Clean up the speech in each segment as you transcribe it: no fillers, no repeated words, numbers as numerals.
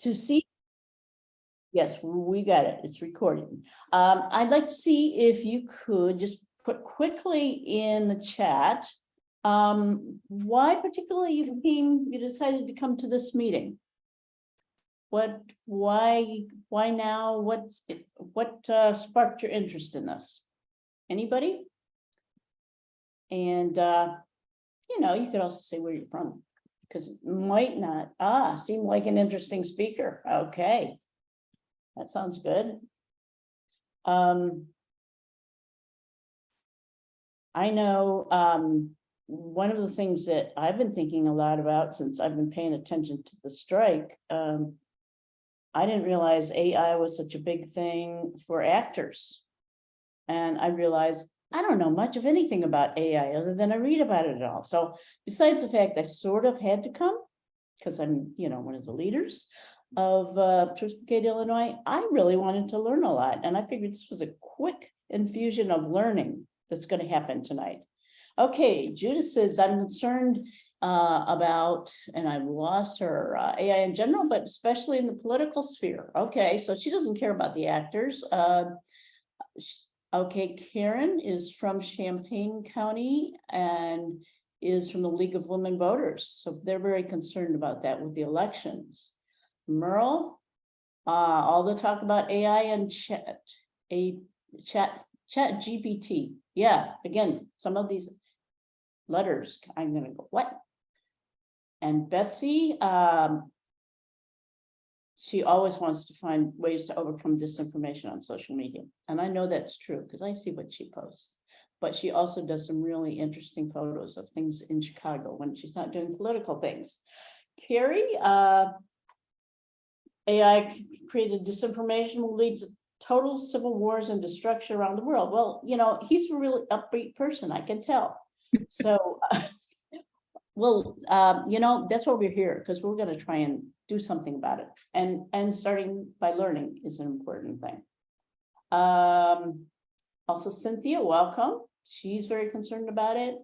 to see. Yes, we got it. It's recording. I'd like to see if you could just put quickly in the chat, why particularly you decided to come to this meeting? Why now? What sparked your interest in this? Anybody? And, you could also say where you're from, because it might not, seem like an interesting speaker. Okay. That sounds good. I know one of the things that I've been thinking a lot about since I've been paying attention to the strike, I didn't realize AI was such a big thing for actors. And I realized I don't know much of anything about AI other than I read about it all. So besides the fact I sort of had to come, because I'm, one of the leaders of Brigade, Illinois, I really wanted to learn a lot. And I figured this was a quick infusion of learning that's going to happen tonight. Okay, Judith says, I'm concerned about, and I've lost her, AI in general, but especially in the political sphere. Okay, so she doesn't care about the actors. Okay, Karen is from Champaign County and is from the League of Women Voters. So they're very concerned about that with the elections. Merle, all the talk about AI and chat GPT. Yeah, again, some of these letters, I'm gonna go, what? And Betsy, she always wants to find ways to overcome disinformation on social media. And I know that's true because I see what she posts. But she also does some really interesting photos of things in Chicago when she's not doing political things. Carrie, AI created disinformation will lead to total civil wars and destruction around the world. Well, he's a really upbeat person, I can tell. So, well, that's why we're here, because we're going to try and do something about it. And starting by learning is an important thing. Also, Cynthia, welcome. She's very concerned about it.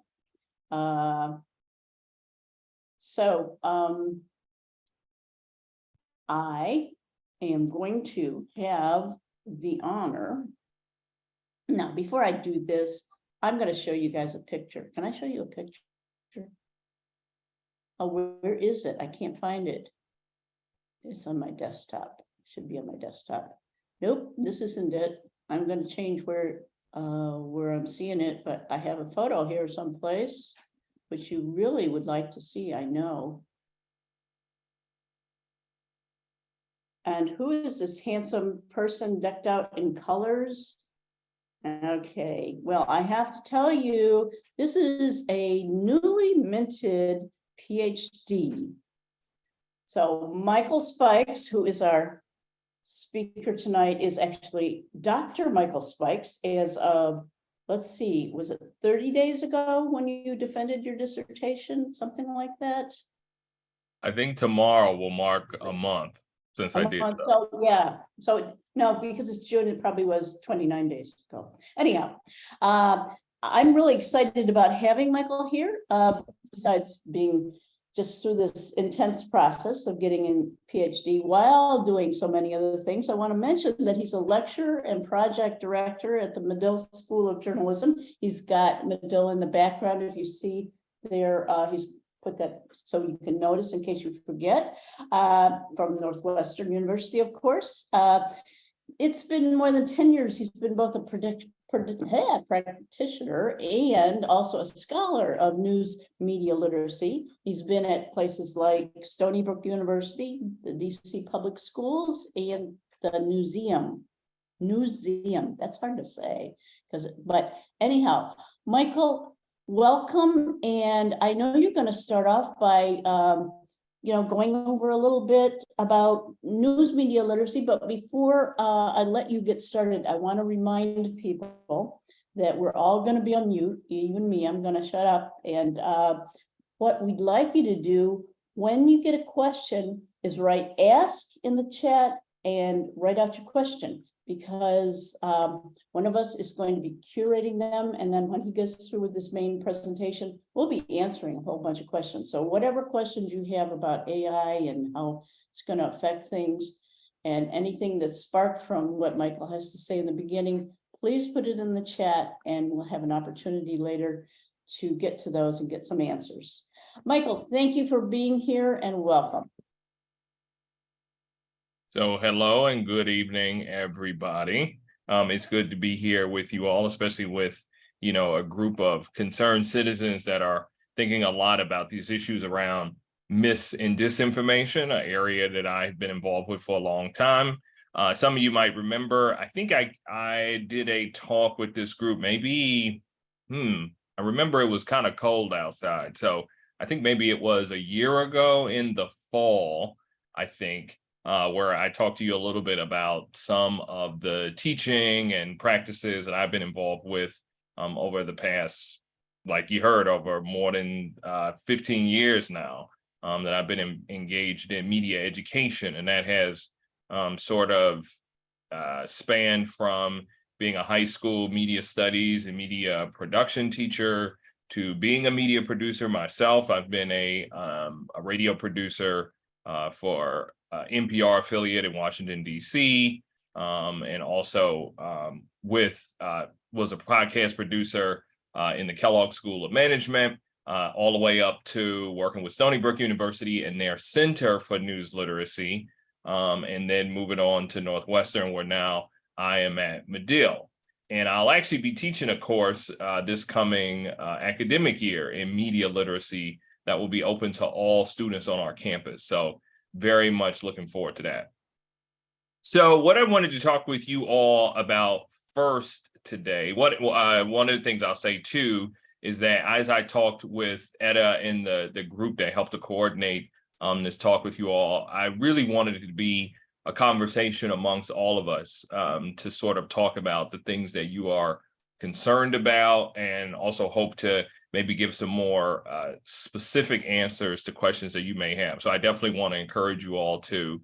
I am going to have the honor. Now, before I do this, I'm going to show you guys a picture. Can I show you a picture? Oh, where is it? I can't find it. It's on my desktop. It should be on my desktop. Nope, this isn't it. I'm going to change where I'm seeing it, but I have a photo here someplace, which you really would like to see, I know. And who is this handsome person decked out in colors? Okay, well, I have to tell you, this is a newly minted PhD. So Michael Spikes, who is our speaker tonight, is actually Dr. Michael Spikes as of, let's see, was it 30 days ago when you defended your dissertation, something like that? I think tomorrow will mark a month since I did. So yeah, so no, because it's June, it probably was 29 days ago. Anyhow, I'm really excited about having Michael here, besides being just through this intense process of getting in PhD while doing so many other things. I want to mention that he's a lecturer and project director at the Medill School of Journalism. He's got Medill in the background. If you see there, he's put that so you can notice in case you forget, from Northwestern University, of course. It's been more than 10 years. He's been both a practitioner and also a scholar of news media literacy. He's been at places like Stony Brook University, the DC Public Schools, and the Newseum. That's hard to say, but anyhow, Michael, welcome. And I know you're going to start off by going over a little bit about news media literacy, but before I let you get started, I want to remind people that we're all going to be on mute, even me. I'm going to shut up. And what we'd like you to do when you get a question is write ask in the chat and write out your question. because one of us is going to be curating them. And then when he goes through with this main presentation, we'll be answering a whole bunch of questions. So whatever questions you have about AI and how it's going to affect things, and anything that's sparked from what Michael has to say in the beginning, please put it in the chat and we'll have an opportunity later to get to those and get some answers. Michael, thank you for being here and welcome. So hello and good evening, everybody. It's good to be here with you all, especially with, a group of concerned citizens that are thinking a lot about these issues around mis and disinformation, an area that I've been involved with for a long time. Some of you might remember, I think I did a talk with this group, maybe, I remember it was kind of cold outside. So I think maybe it was a year ago in the fall, I think, where I talked to you a little bit about some of the teaching and practices that I've been involved with over the past, like you heard, over more than 15 years now, that I've been engaged in media education. And that has sort of spanned from being a high school media studies and media production teacher to being a media producer myself. I've been a radio producer for NPR affiliate in Washington, D.C., and also was a podcast producer in the Kellogg School of Management, all the way up to working with Stony Brook University and their Center for News Literacy, and then moving on to Northwestern, where now I am at Medill. And I'll actually be teaching a course this coming academic year in media literacy that will be open to all students on our campus. So very much looking forward to that. So what I wanted to talk with you all about first today, one of the things I'll say too, is that as I talked with Etta in the group that helped to coordinate this talk with you all, I really wanted it to be a conversation amongst all of us to sort of talk about the things that you are concerned about, and also hope to maybe give some more specific answers to questions that you may have. So I definitely want to encourage you all to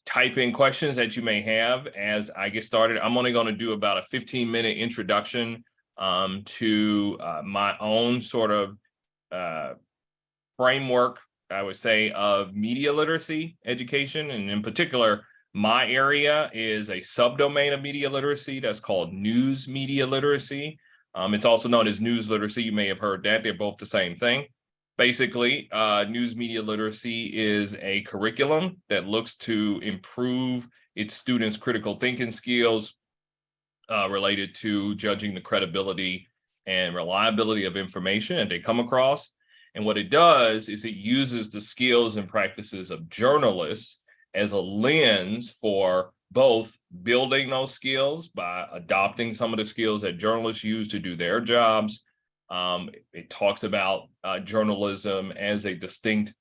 type in questions that you may have as I get started. I'm only going to do about a 15-minute introduction to my own sort of framework, I would say, of media literacy education. And in particular, my area is a subdomain of media literacy that's called news media literacy. It's also known as news literacy. You may have heard that. They're both the same thing. Basically, news media literacy is a curriculum that looks to improve its students' critical thinking skills related to judging the credibility and reliability of information that they come across. And what it does is it uses the skills and practices of journalists as a lens for both building those skills by adopting some of the skills that journalists use to do their jobs. It talks about journalism as a distinct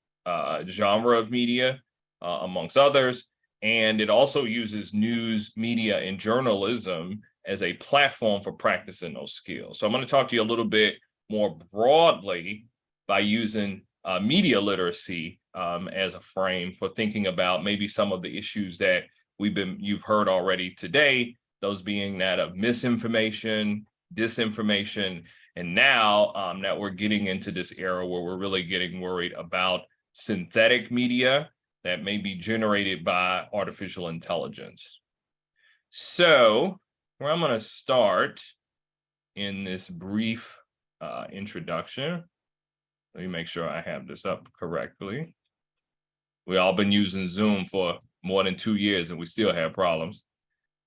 genre of media, amongst others. And it also uses news, media, and journalism as a platform for practicing those skills. So I'm going to talk to you a little bit more broadly by using media literacy as a frame for thinking about maybe some of the issues that you've heard already today, those being that of misinformation, disinformation, and now that we're getting into this era where we're really getting worried about synthetic media that may be generated by artificial intelligence. So where I'm going to start in this brief introduction, let me make sure I have this up correctly. We've all been using Zoom for more than 2 years and we still have problems,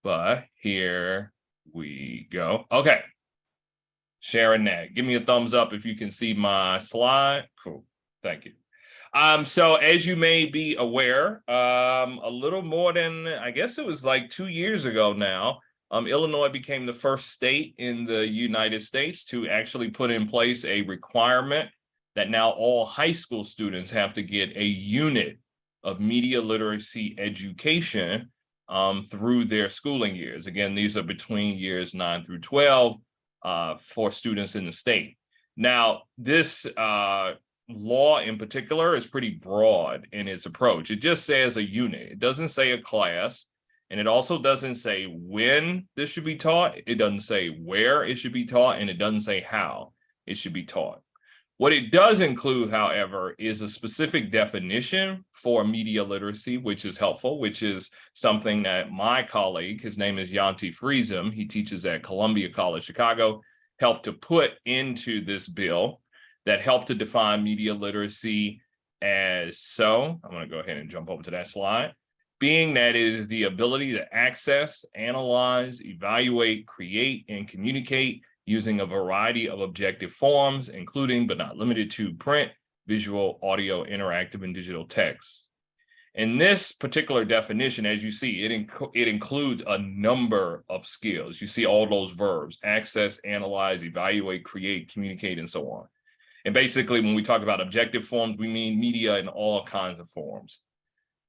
but here we go. Okay, sharing that. Give me a thumbs up if you can see my slide. Cool, thank you. So as you may be aware, a little more than, I guess it was like 2 years ago now, Illinois became the first state in the United States to actually put in place a requirement that now all high school students have to get a unit of media literacy education through their schooling years. Again, these are between years 9 through 12 for students in the state. Now, this law in particular is pretty broad in its approach. It just says a unit. It doesn't say a class. And it also doesn't say when this should be taught. It doesn't say where it should be taught, and it doesn't say how it should be taught. What it does include, however, is a specific definition for media literacy, which is helpful, which is something that my colleague, his name is Yanti Friesen, he teaches at Columbia College Chicago, helped to put into this bill that helped to define media literacy as so. I'm going to go ahead and jump over to that slide. Being that it is the ability to access, analyze, evaluate, create, and communicate using a variety of objective forms, including but not limited to print, visual, audio, interactive, and digital text. In this particular definition, as you see, it includes a number of skills. You see all those verbs: access, analyze, evaluate, create, communicate, and so on. And basically, when we talk about objective forms, we mean media in all kinds of forms.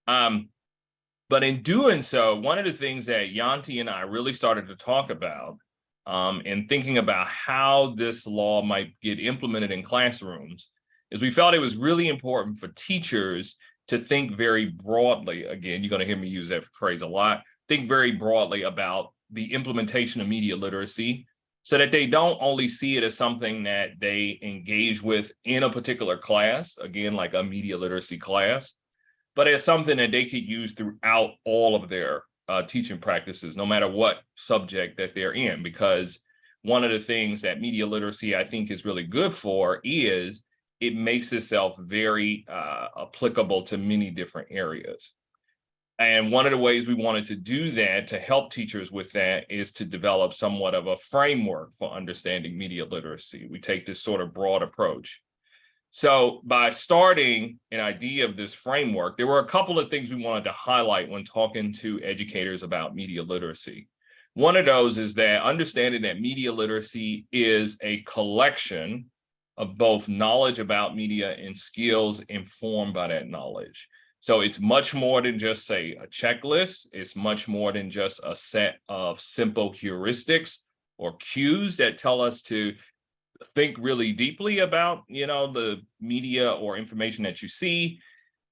But in doing so, one of the things that Yanti and I really started to talk about and thinking about how this law might get implemented in classrooms is we felt it was really important for teachers to think very broadly. Again, you're going to hear me use that phrase a lot. Think very broadly about the implementation of media literacy so that they don't only see it as something that they engage with in a particular class, again, like a media literacy class, but as something that they could use throughout all of their teaching practices, no matter what subject that they're in. Because one of the things that media literacy, I think, is really good for is it makes itself very applicable to many different areas. And one of the ways we wanted to do that, to help teachers with that, is to develop somewhat of a framework for understanding media literacy. We take this sort of broad approach. So by starting an idea of this framework, there were a couple of things we wanted to highlight when talking to educators about media literacy. One of those is that understanding that media literacy is a collection of both knowledge about media and skills informed by that knowledge. So it's much more than just, say, a checklist. It's much more than just a set of simple heuristics or cues that tell us to think really deeply about, the media or information that you see.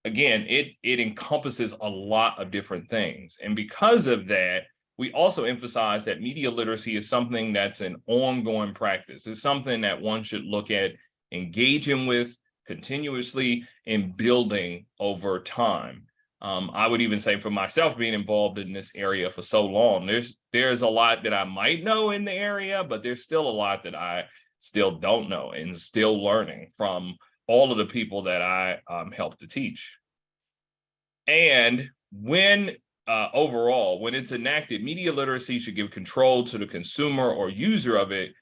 Again, it encompasses a lot of different things. And because of that, we also emphasize that media literacy is something that's an ongoing practice. It's something that one should look at engaging with continuously and building over time. I would even say for myself, being involved in this area for so long, there's a lot that I might know in the area, but there's still a lot that I still don't know and still learning from all of the people that I help to teach. And when overall, when it's enacted, media literacy should give control to the consumer or user of it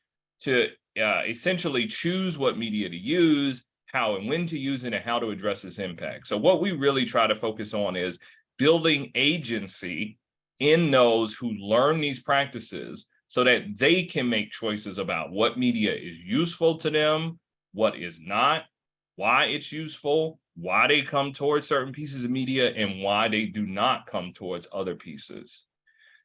to essentially choose what media to use, how and when to use it, and how to address its impact. So what we really try to focus on is building agency in those who learn these practices so that they can make choices about what media is useful to them, what is not, why it's useful, why they come towards certain pieces of media, and why they do not come towards other pieces.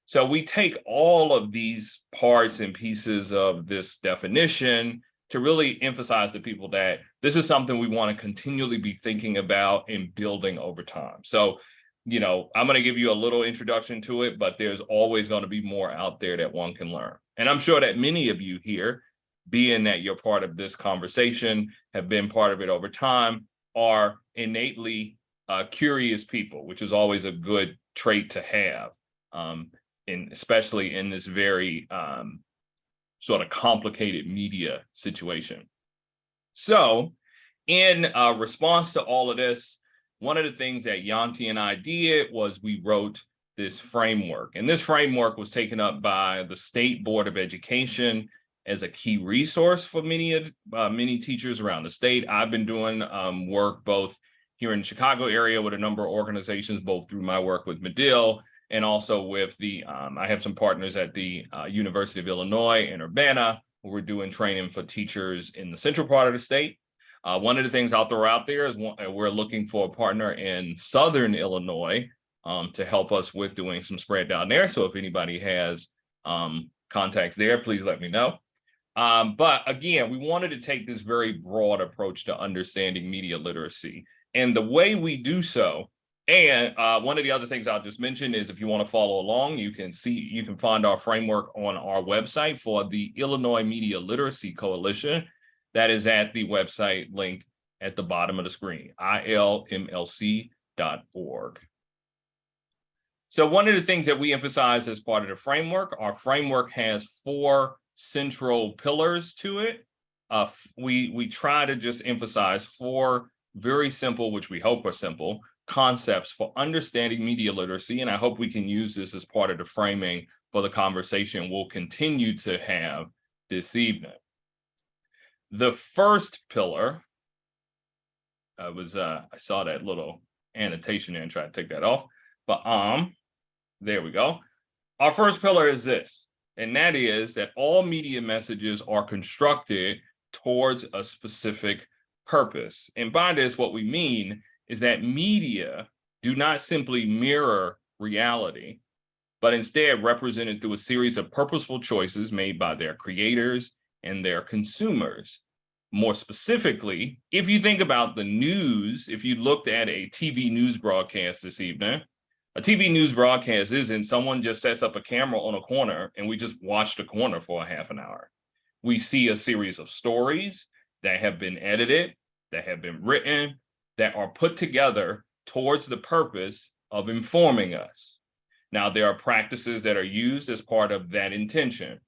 So we take all of these parts and pieces of this definition to really emphasize to people that this is something we want to continually be thinking about and building over time. So, I'm going to give you a little introduction to it, but there's always going to be more out there that one can learn. And I'm sure that many of you here, being that you're part of this conversation, have been part of it over time, are innately curious people, which is always a good trait to have, and especially in this very sort of complicated media situation. So in response to all of this, one of the things that Yanti and I did was we wrote this framework. And this framework was taken up by the State Board of Education as a key resource for many teachers around the state. I've been doing work both here in the Chicago area with a number of organizations, both through my work with Medill and also with I have some partners at the University of Illinois in Urbana, where we're doing training for teachers in the central part of the state. One of the things I'll throw out there is we're looking for a partner in Southern Illinois to help us with doing some spread down there. So if anybody has contacts there, please let me know. But again, we wanted to take this very broad approach to understanding media literacy. And the way we do so And one of the other things I'll just mention is if you want to follow along, you can find our framework on our website for the Illinois Media Literacy Coalition. That is at the website link at the bottom of the screen, ilmlc.org. So one of the things that we emphasize as part of the framework, our framework has 4 central pillars to it. We try to just emphasize 4 very simple, which we hope are simple, concepts for understanding media literacy. And I hope we can use this as part of the framing for the conversation we'll continue to have this evening. The first pillar, I saw that little annotation there and tried to take that off, but there we go. Our first pillar is this, and that is that all media messages are constructed towards a specific purpose. And by this, what we mean is that media do not simply mirror reality, but instead represented through a series of purposeful choices made by their creators and their consumers. More specifically, if you think about the news, if you looked at a TV news broadcast this evening, a TV news broadcast isn't someone just sets up a camera on a corner and we just watch the corner for a half an hour. We see a series of stories that have been edited, that have been written, that are put together towards the purpose of informing us. Now, there are practices that are used as part of that intention.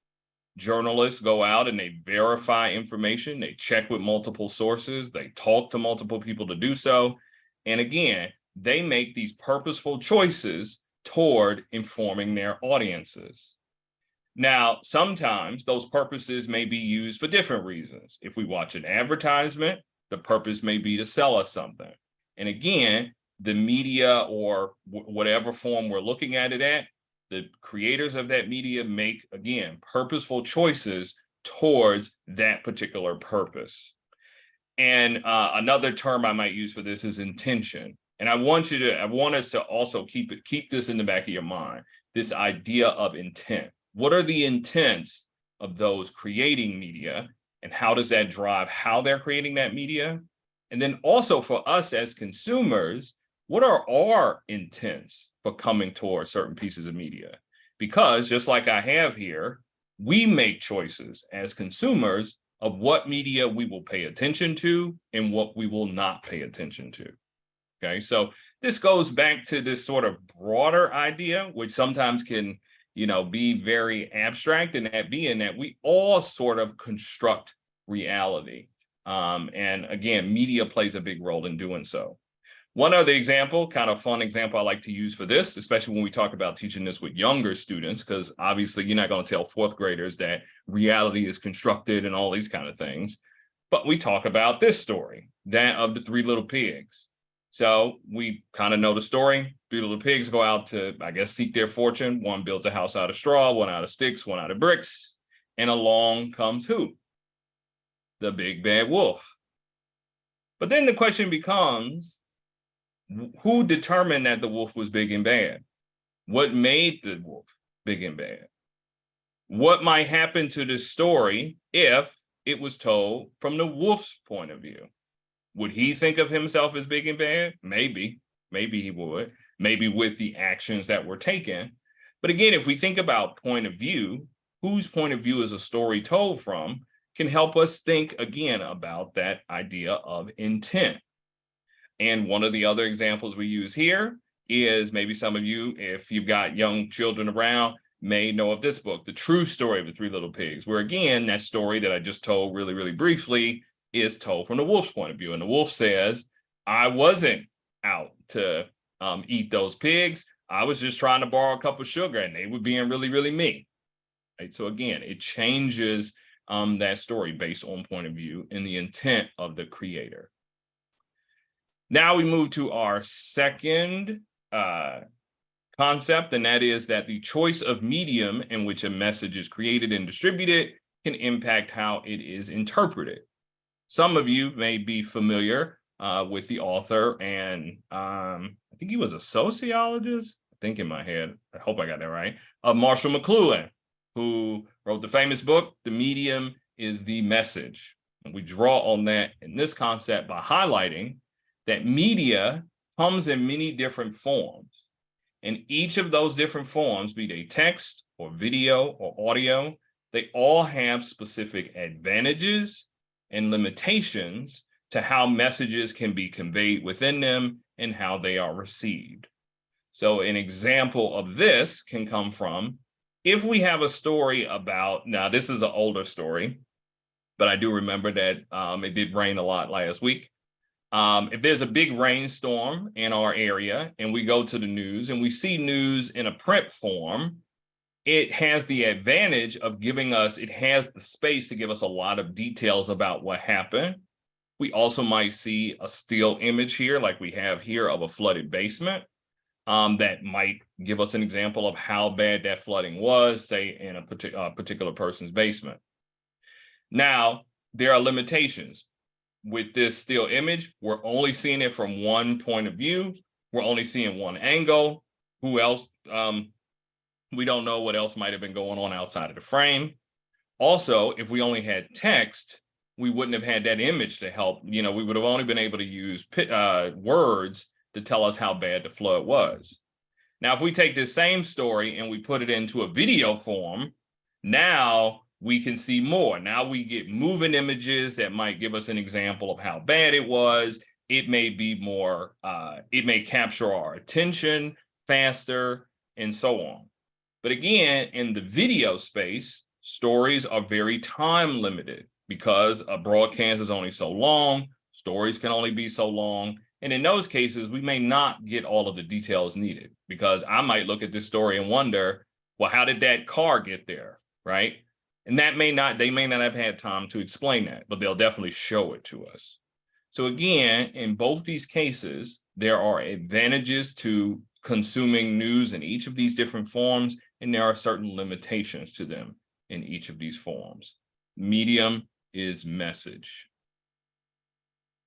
Journalists go out and they verify information, they check with multiple sources, they talk to multiple people to do so. And again, they make these purposeful choices toward informing their audiences. Now, sometimes those purposes may be used for different reasons. If we watch an advertisement, the purpose may be to sell us something. And again, the media or whatever form we're looking at it at, the creators of that media make, again, purposeful choices towards that particular purpose. And another term I might use for this is intention. And I want us to also keep this in the back of your mind, this idea of intent. What are the intents of those creating media, and how does that drive how they're creating that media? And then also for us as consumers, what are our intents for coming towards certain pieces of media? Because just like I have here, we make choices as consumers of what media we will pay attention to and what we will not pay attention to. Okay, so this goes back to this sort of broader idea, which sometimes can, be very abstract, and that being that we all sort of construct reality. And again, media plays a big role in doing so. One other example, kind of fun example I like to use for this, especially when we talk about teaching this with younger students, because obviously you're not going to tell 4th graders that reality is constructed and all these kind of things. But we talk about this story, that of the 3 little pigs. So we kind of know the story. 3 little pigs go out to, I guess, seek their fortune. One builds a house out of straw, one out of sticks, one out of bricks. And along comes who? The big bad wolf. But then the question becomes, who determined that the wolf was big and bad? What made the wolf big and bad? What might happen to this story if it was told from the wolf's point of view? Would he think of himself as big and bad? Maybe he would, maybe with the actions that were taken. But again, if we think about point of view, whose point of view is a story told from can help us think again about that idea of intent. And one of the other examples we use here is maybe some of you, if you've got young children around, may know of this book, The True Story of the 3 Little Pigs, where again, that story that I just told really, really briefly is told from the wolf's point of view. And the wolf says, I wasn't out to eat those pigs. I was just trying to borrow a cup of sugar and they were being really, really mean. Right? So again, it changes that story based on point of view and the intent of the creator. Now we move to our second concept, and that is that the choice of medium in which a message is created and distributed can impact how it is interpreted. Some of you may be familiar with the author, and I think he was a sociologist, I think in my head, I hope I got that right, Marshall McLuhan, who wrote the famous book, The Medium is the Message. And we draw on that in this concept by highlighting that media comes in many different forms. And each of those different forms, be they text or video or audio, they all have specific advantages and limitations to how messages can be conveyed within them and how they are received. So an example of this can come from, if we have a story about, now this is an older story, but I do remember that it did rain a lot last week. If there's a big rainstorm in our area and we go to the news and we see news in a print form, it has the advantage of giving us, it has the space to give us a lot of details about what happened. We also might see a still image here, like we have here, of a flooded basement. That might give us an example of how bad that flooding was, say in a particular person's basement. Now, there are limitations. With this still image, we're only seeing it from one point of view. We're only seeing one angle. Who else? We don't know what else might have been going on outside of the frame. Also, if we only had text, we wouldn't have had that image to help. We would have only been able to use words to tell us how bad the flood was. Now, if we take this same story and we put it into a video form, now we can see more. Now we get moving images that might give us an example of how bad it was. It may be more, it may capture our attention faster and so on. But again, in the video space, stories are very time limited because a broadcast is only so long, stories can only be so long. And in those cases, we may not get all of the details needed, because I might look at this story and wonder, well, how did that car get there, right? And they may not have had time to explain that, but they'll definitely show it to us. So again, in both these cases, there are advantages to consuming news in each of these different forms, and there are certain limitations to them in each of these forms. Medium is message.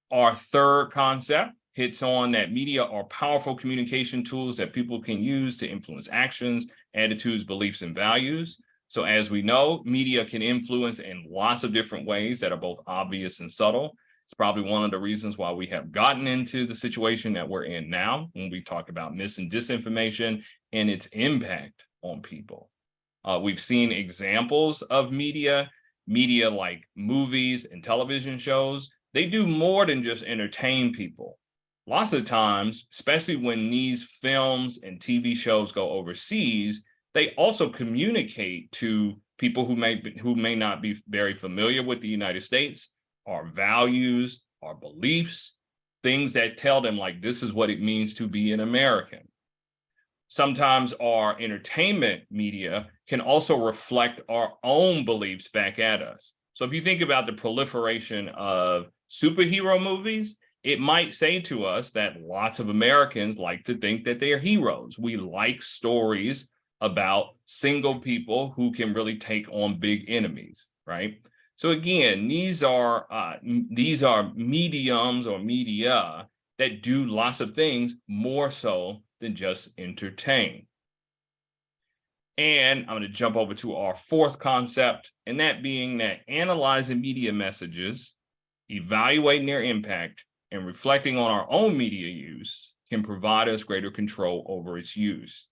Our third concept hits on that media are powerful communication tools that people can use to influence actions, attitudes, beliefs, and values. So as we know, media can influence in lots of different ways that are both obvious and subtle. It's probably one of the reasons why we have gotten into the situation that we're in now, when we talk about mis and disinformation and its impact on people. We've seen examples of media like movies and television shows. They do more than just entertain people. Lots of times, especially when these films and TV shows go overseas, they also communicate to people who may not be very familiar with the United States, our values, our beliefs, things that tell them, like, this is what it means to be an American. Sometimes our entertainment media can also reflect our own beliefs back at us. So if you think about the proliferation of superhero movies, it might say to us that lots of Americans like to think that they are heroes. We like stories about single people who can really take on big enemies, right? So again, these are mediums or media that do lots of things more so than just entertain. And I'm going to jump over to our fourth concept, and that being that analyzing media messages, evaluating their impact, and reflecting on our own media use can provide us greater control over its use.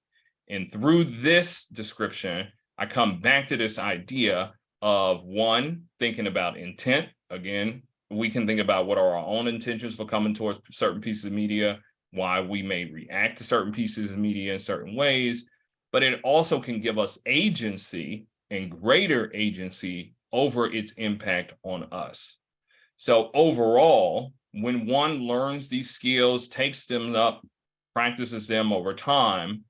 And through this description, I come back to this idea of, one, thinking about intent. Again, we can think about what are our own intentions for coming towards certain pieces of media, why we may react to certain pieces of media in certain ways, but it also can give us agency and greater agency over its impact on us. So overall, when one learns these skills, takes them up, practices them over time,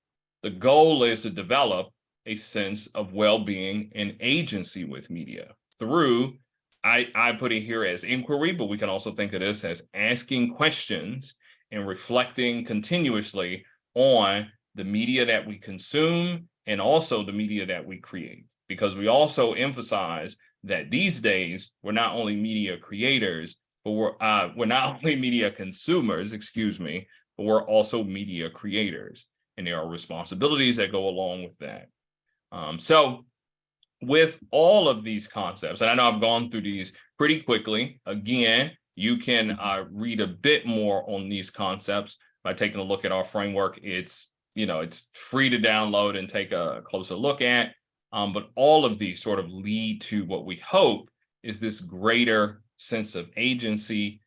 the goal is to develop a sense of well-being and agency with media through, I put it here as inquiry, but we can also think of this as asking questions and reflecting continuously on the media that we consume and also the media that we create. Because we also emphasize that these days, we're not only media creators, but we're not only media consumers, but we're also media creators. And there are responsibilities that go along with that. So with all of these concepts, and I know I've gone through these pretty quickly. Again, you can read a bit more on these concepts by taking a look at our framework. It's, it's free to download and take a closer look at. But all of these sort of lead to what we hope is this greater sense of agency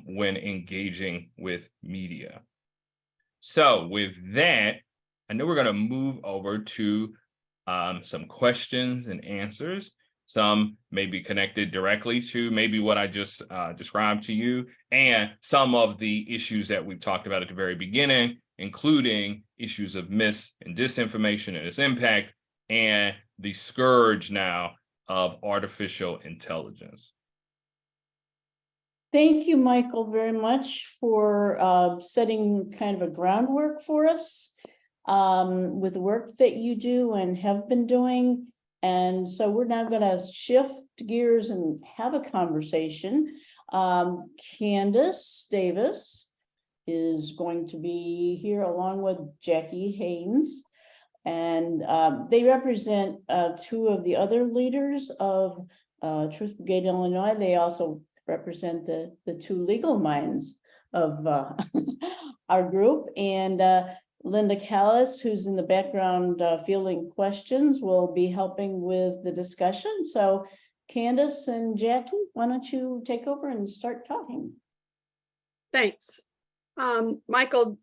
when engaging with media. So with that, I know we're going to move over to some questions and answers. Some may be connected directly to maybe what I just described to you, and some of the issues that we've talked about at the very beginning, including issues of mis and disinformation and its impact, and the scourge now of artificial intelligence. Thank you, Michael, very much for setting kind of a groundwork for us with the work that you do and have been doing. And so we're now going to shift gears and have a conversation. Candace Davis is going to be here along with Jackie Haynes. And they represent two of the other leaders of Truth Brigade, Illinois. They also represent the two legal minds of our group. And Linda Callis, who's in the background fielding questions, will be helping with the discussion. So Candace and Jackie, why don't you take over and start talking? Thanks. Michael,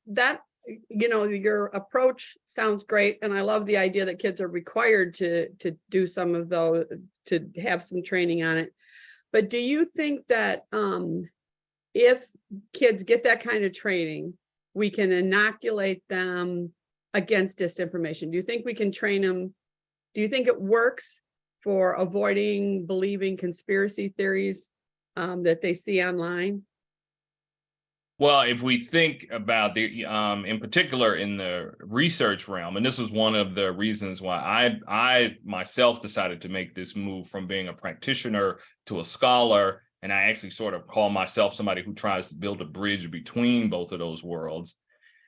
your approach sounds great. And I love the idea that kids are required to do some of those, to have some training on it. But do you think that if kids get that kind of training, we can inoculate them against disinformation? Do you think we can train them? Do you think it works for avoiding believing conspiracy theories that they see online? Well, if we think about the, in particular in the research realm, and this was one of the reasons why I myself decided to make this move from being a practitioner to a scholar, and I actually sort of call myself somebody who tries to build a bridge between both of those worlds.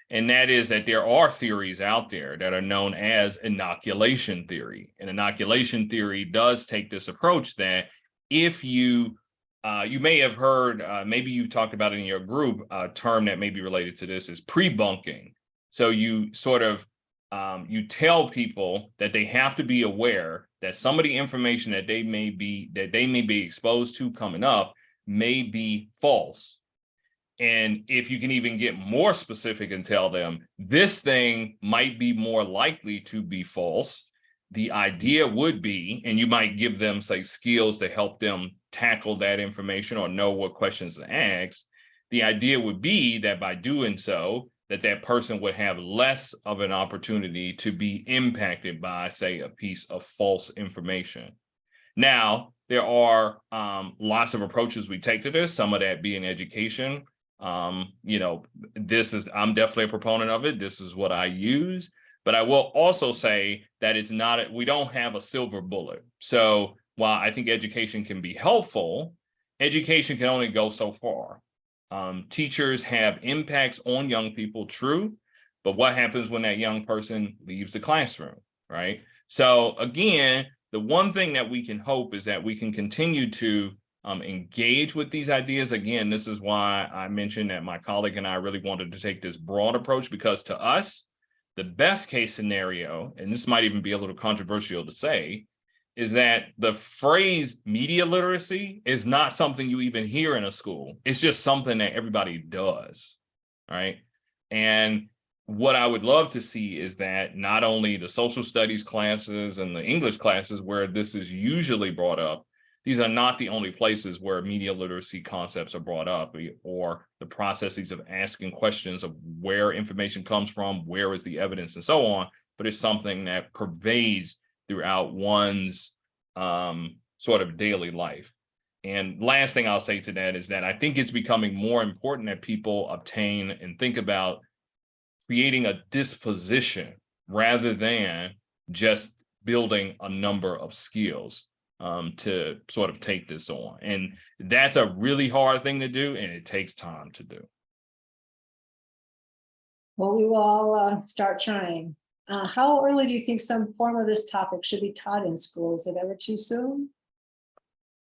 And that is that there are theories out there that are known as inoculation theory. And inoculation theory does take this approach that if you may have heard, maybe you've talked about it in your group, a term that may be related to this is pre-bunking. So you sort of, you tell people that they have to be aware that some of the information that they may be exposed to coming up may be false. And if you can even get more specific and tell them this thing might be more likely to be false, the idea would be, and you might give them, say, skills to help them tackle that information or know what questions to ask. The idea would be that by doing so, that person would have less of an opportunity to be impacted by, say, a piece of false information. Now, there are lots of approaches we take to this, some of that being education. I'm definitely a proponent of it. This is what I use. But I will also say that it's not, we don't have a silver bullet. So while I think education can be helpful, education can only go so far. Teachers have impacts on young people, true, but what happens when that young person leaves the classroom, right? So again, the one thing that we can hope is that we can continue to engage with these ideas. Again, this is why I mentioned that my colleague and I really wanted to take this broad approach, because to us, the best case scenario, and this might even be a little controversial to say, is that the phrase media literacy is not something you even hear in a school. It's just something that everybody does, right? And what I would love to see is that not only the social studies classes and the English classes where this is usually brought up, these are not the only places where media literacy concepts are brought up, or the processes of asking questions of where information comes from, where is the evidence, and so on, but it's something that pervades throughout one's sort of daily life. And last thing I'll say to that is that I think it's becoming more important that people obtain and think about creating a disposition rather than just building a number of skills to sort of take this on. And that's a really hard thing to do, and it takes time to do. Well, we will all start trying. How early do you think some form of this topic should be taught in schools? Is it ever too soon?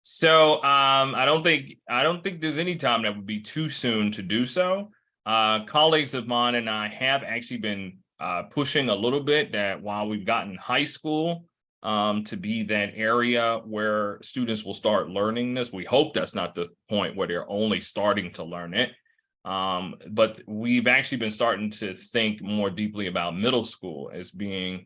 So I don't think there's any time that would be too soon to do so. colleagues of mine and I have actually been pushing a little bit that while we've gotten high school to be that area where students will start learning this, we hope that's not the point where they're only starting to learn it. But we've actually been starting to think more deeply about middle school as being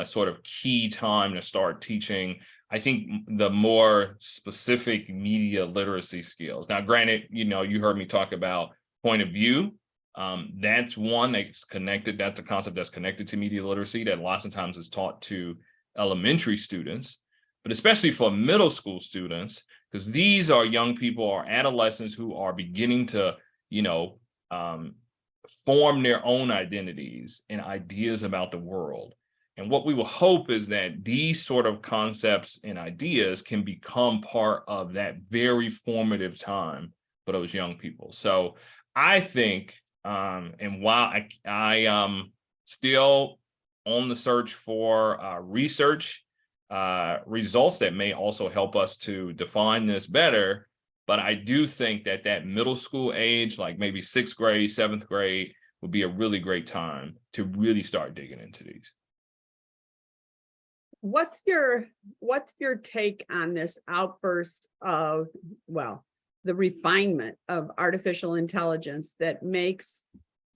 sort of key time to start teaching, I think, the more specific media literacy skills. Now, granted, you heard me talk about point of view. That's one that's connected. That's a concept that's connected to media literacy that lots of times is taught to elementary students, but especially for middle school students, because these are young people or adolescents who are beginning to, form their own identities and ideas about the world. And what we will hope is that these sort of concepts and ideas can become part of that very formative time for those young people. So I think, and while I still on the search for research results that may also help us to define this better, but I do think that that middle school age, like maybe 6th grade, 7th grade, would be a really great time to really start digging into these. What's your take on this outburst of, well, the refinement of artificial intelligence that makes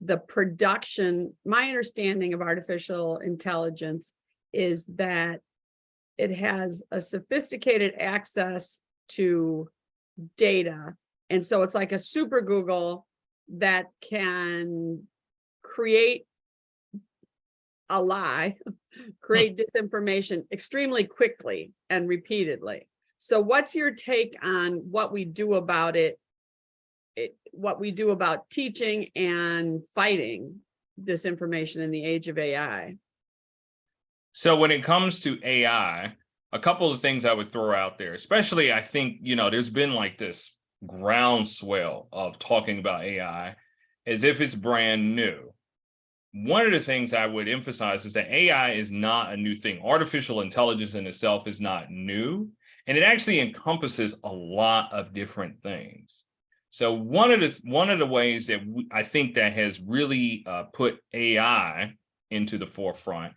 the production? My understanding of artificial intelligence is that it has a sophisticated access to data. And so it's like a super Google that can create a lie, create disinformation extremely quickly and repeatedly. So what's your take on what we do about it, what we do about teaching and fighting disinformation in the age of AI? So when it comes to AI, a couple of things I would throw out there, especially I think, there's been like this groundswell of talking about AI as if it's brand new. One of the things I would emphasize is that AI is not a new thing. Artificial intelligence in itself is not new, and it actually encompasses a lot of different things. So one of the ways that I think that has really put AI into the forefront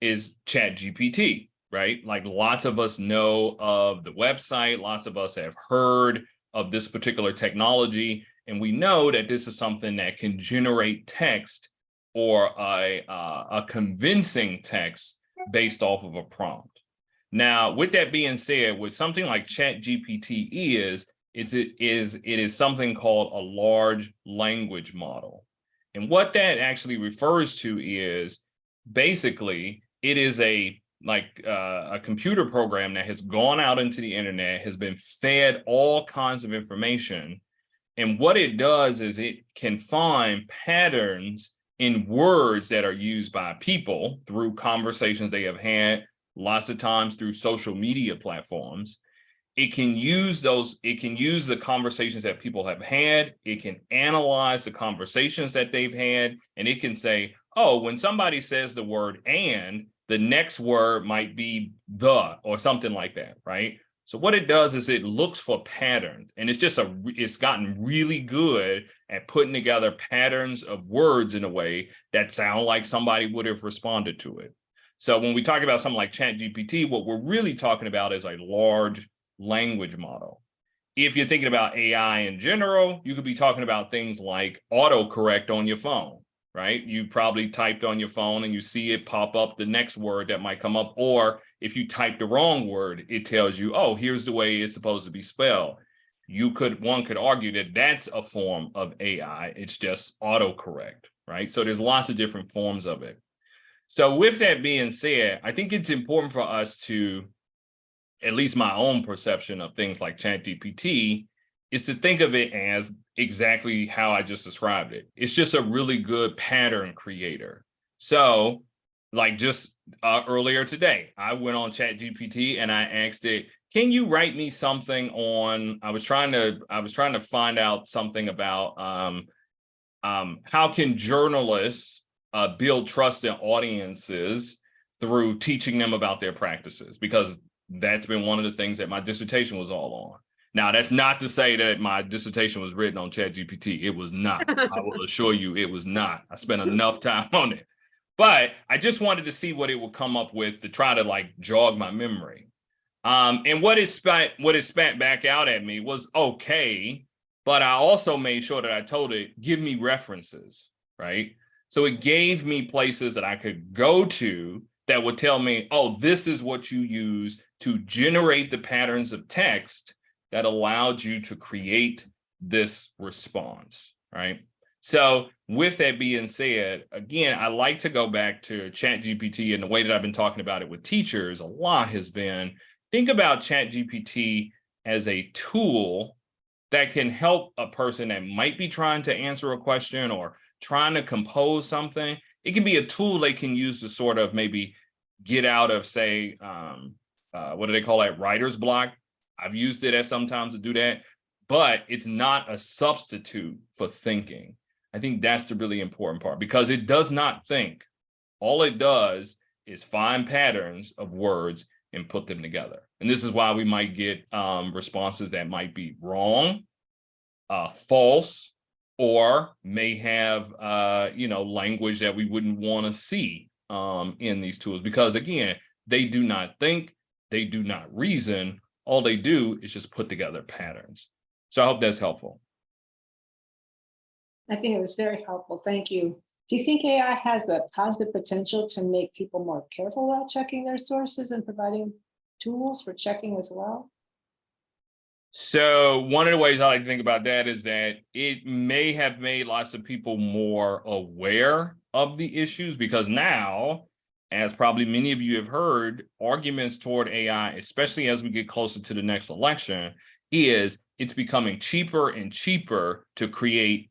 is ChatGPT, right? Like lots of us know of the website, lots of us have heard of this particular technology, and we know that this is something that can generate text or a convincing text based off of a prompt. Now, with that being said, with something like ChatGPT it is something called a large language model. And what that actually refers to is basically it is a computer program that has gone out into the internet, has been fed all kinds of information. And what it does is it can find patterns in words that are used by people through conversations they have had, lots of times through social media platforms. It can use the conversations that people have had. It can analyze the conversations that they've had, and it can say, oh, when somebody says the word and, the next word might be the, or something like that, right? So what it does is it looks for patterns, and it's gotten really good at putting together patterns of words in a way that sound like somebody would have responded to it. So when we talk about something like ChatGPT, what we're really talking about is a large language model. If you're thinking about AI in general, you could be talking about things like autocorrect on your phone, right? You probably typed on your phone and you see it pop up the next word that might come up. Or if you type the wrong word, it tells you, oh, here's the way it's supposed to be spelled. One could argue that that's a form of AI. It's just autocorrect, right? So there's lots of different forms of it. So with that being said, I think it's important for us to, at least my own perception of things like ChatGPT, is to think of it as exactly how I just described it. It's just a really good pattern creator. So like just earlier today, I went on ChatGPT and I asked it, can you write me something on, I was trying to find out something about how can journalists build trust in audiences through teaching them about their practices, because that's been one of the things that my dissertation was all on. Now, that's not to say that my dissertation was written on ChatGPT. It was not. I will assure you it was not. I spent enough time on it. But I just wanted to see what it would come up with to try to like jog my memory. And what it spat back out at me was okay, but I also made sure that I told it, give me references, right? So it gave me places that I could go to that would tell me, oh, this is what you use to generate the patterns of text that allowed you to create this response, right? So with that being said, again, I like to go back to ChatGPT, and the way that I've been talking about it with teachers a lot has been, think about ChatGPT as a tool that can help a person that might be trying to answer a question or trying to compose something. It can be a tool they can use to sort of maybe get out of, say, what do they call that? Writer's block. I've used it as sometimes to do that, but it's not a substitute for thinking. I think that's the really important part, because it does not think. All it does is find patterns of words and put them together. And this is why we might get responses that might be wrong, false, or may have language that we wouldn't want to see in these tools, because again, they do not think, they do not reason. All they do is just put together patterns. So I hope that's helpful. I think it was very helpful. Thank you. Do you think AI has the positive potential to make people more careful about checking their sources and providing tools for checking as well? So one of the ways I like to think about that is that it may have made lots of people more aware of the issues, because now, as probably many of you have heard, arguments toward AI, especially as we get closer to the next election, is it's becoming cheaper and cheaper to create,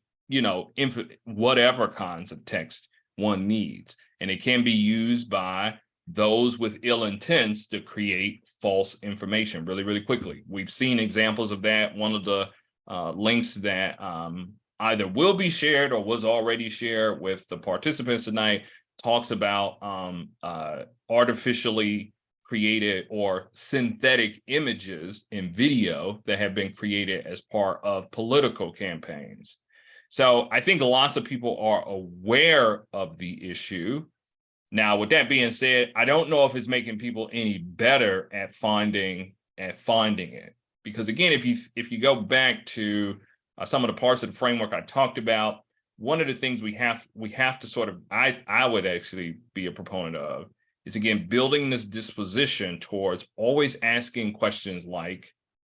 whatever kinds of text one needs. And it can be used by those with ill intents to create false information really, really quickly. We've seen examples of that. One of the links that either will be shared or was already shared with the participants tonight talks about artificially created or synthetic images and video that have been created as part of political campaigns. So I think lots of people are aware of the issue. Now, with that being said, I don't know if it's making people any better at finding it. Because again, if you go back to some of the parts of the framework I talked about, one of the things we have to sort of, I would actually be a proponent of, is again, building this disposition towards always asking questions like,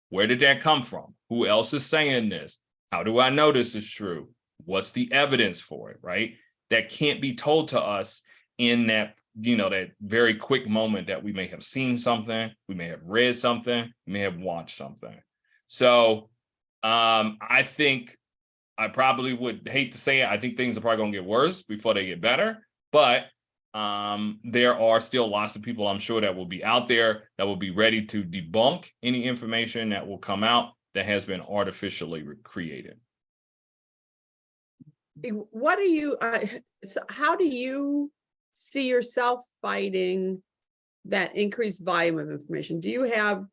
where did that come from? Who else is saying this? How do I know this is true? What's the evidence for it, right? That can't be told to us in that, that very quick moment that we may have seen something, we may have read something, we may have watched something. So I think, I probably would hate to say it, I think things are probably going to get worse before they get better, but there are still lots of people, I'm sure, that will be out there that will be ready to debunk any information that will come out that has been artificially created. What are you, so how do you see yourself fighting that increased volume of information? Do you have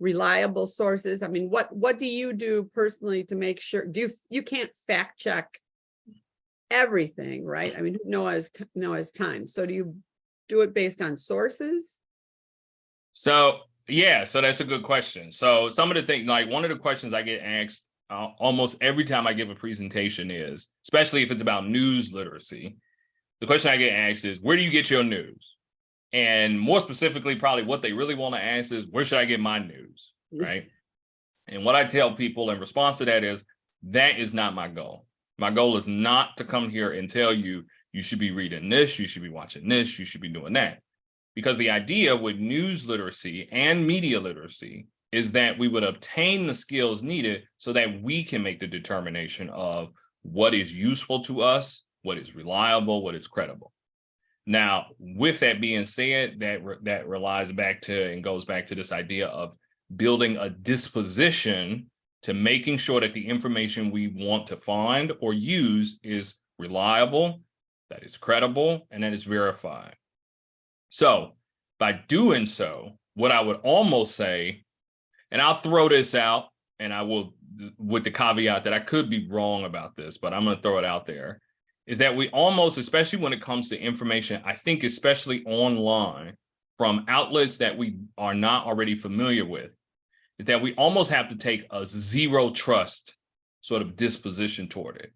reliable sources? I mean, what do you do personally to make sure, you can't fact check everything, right? I mean, Noah's time. So do you do it based on sources? So yeah, so that's a good question. So some of the things, like one of the questions I get asked almost every time I give a presentation is, especially if it's about news literacy, the question I get asked is, where do you get your news? And more specifically, probably what they really want to ask is, where should I get my news, right? And what I tell people in response to that is not my goal. My goal is not to come here and tell you, you should be reading this, you should be watching this, you should be doing that. Because the idea with news literacy and media literacy is that we would obtain the skills needed so that we can make the determination of what is useful to us, what is reliable, what is credible. Now, with that being said, that relies back to and goes back to this idea of building a disposition to making sure that the information we want to find or use is reliable, that is credible, and that is verified. So by doing so, what I would almost say, and I'll throw this out, and I will, with the caveat that I could be wrong about this, but I'm going to throw it out there, is that we almost, especially when it comes to information, I think especially online, from outlets that we are not already familiar with, is that we almost have to take a zero trust sort of disposition toward it.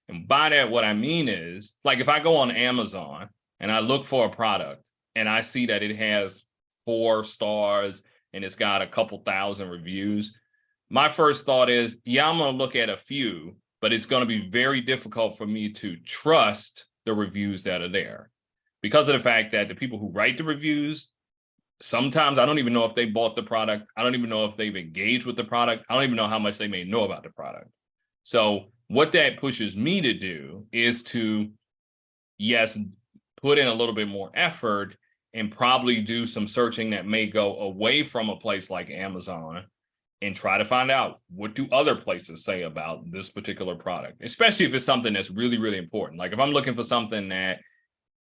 And by that, what I mean is, like if I go on Amazon and I look for a product and I see that it has 4 stars and it's got a couple thousand reviews, my first thought is, yeah, I'm going to look at a few, but it's going to be very difficult for me to trust the reviews that are there because of the fact that the people who write the reviews, sometimes I don't even know if they bought the product. I don't even know if they've engaged with the product. I don't even know how much they may know about the product. So what that pushes me to do is to, yes, put in a little bit more effort and probably do some searching that may go away from a place like Amazon and try to find out, what do other places say about this particular product, especially if it's something that's really, really important. Like if I'm looking for something that,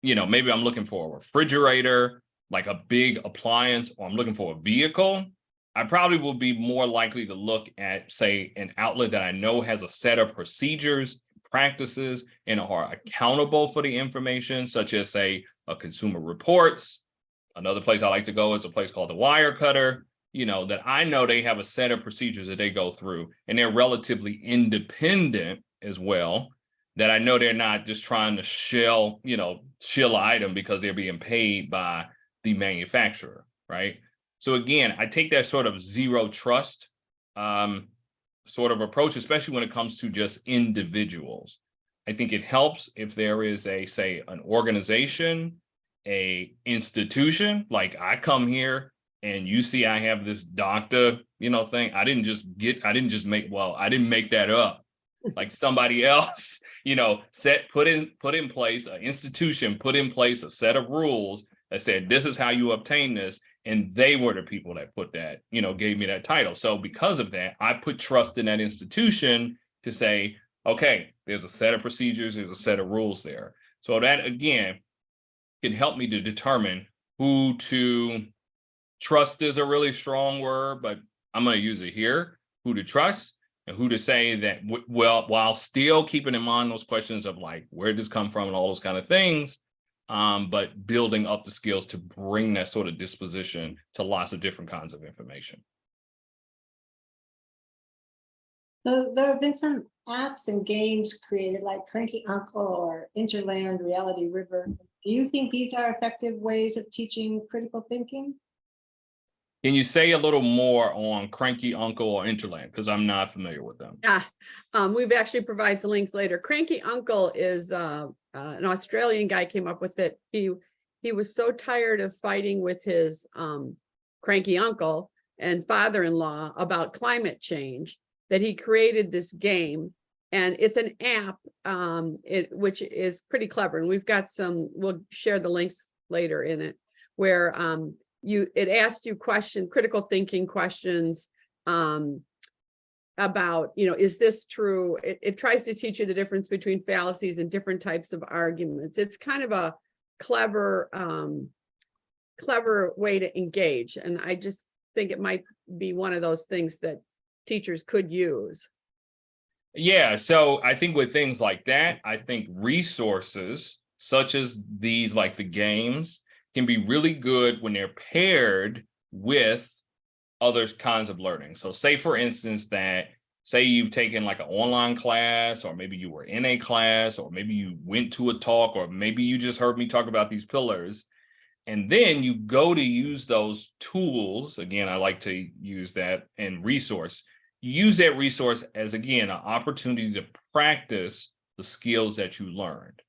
you know, maybe I'm looking for a refrigerator, like a big appliance, or I'm looking for a vehicle, I probably will be more likely to look at, say, an outlet that I know has a set of procedures, practices, and are accountable for the information, such as, say, a Consumer Reports. Another place I like to go is a place called the Wirecutter, you know, that I know they have a set of procedures that they go through, and they're relatively independent as well, that I know they're not just trying to shill an item because they're being paid by the manufacturer, right? So again, I take that sort of zero trust sort of approach, especially when it comes to just individuals. I think it helps if there is a, say, an organization, a institution, like I come here and you see I have this doctor, thing. I didn't make that up. Like somebody else, put in place an institution, put in place a set of rules that said, this is how you obtain this. And they were the people that put that, gave me that title. So because of that, I put trust in that institution to say, okay, there's a set of procedures, there's a set of rules there. So that, again, can help me to determine who to trust. Is a really strong word, but I'm going to use it here, who to trust and who to say that, well, while still keeping in mind those questions of like, where does this come from and all those kind of things, but building up the skills to bring that sort of disposition to lots of different kinds of information. So there have been some apps and games created like Cranky Uncle or Interland Reality River. Do you think these are effective ways of teaching critical thinking? Can you say a little more on Cranky Uncle or Interland? Because I'm not familiar with them. Yeah, we've actually provided the links later. Cranky Uncle is an Australian guy came up with it. He was so tired of fighting with his cranky uncle and father-in-law about climate change that he created this game. And it's an app, which is pretty clever. And we've got we'll share the links later in it, where it asks you critical thinking questions about, is this true? It tries to teach you the difference between fallacies and different types of arguments. It's kind of a clever way to engage. And I just think it might be one of those things that teachers could use. Yeah, so I think with things like that, I think resources such as these, like the games, can be really good when they're paired with other kinds of learning. So say, for instance, say you've taken like an online class, or maybe you were in a class, or maybe you went to a talk, or maybe you just heard me talk about these pillars. And then you go to use those tools. Again, I like to use that and resource. You use that resource as, again, an opportunity to practice the skills that you learned.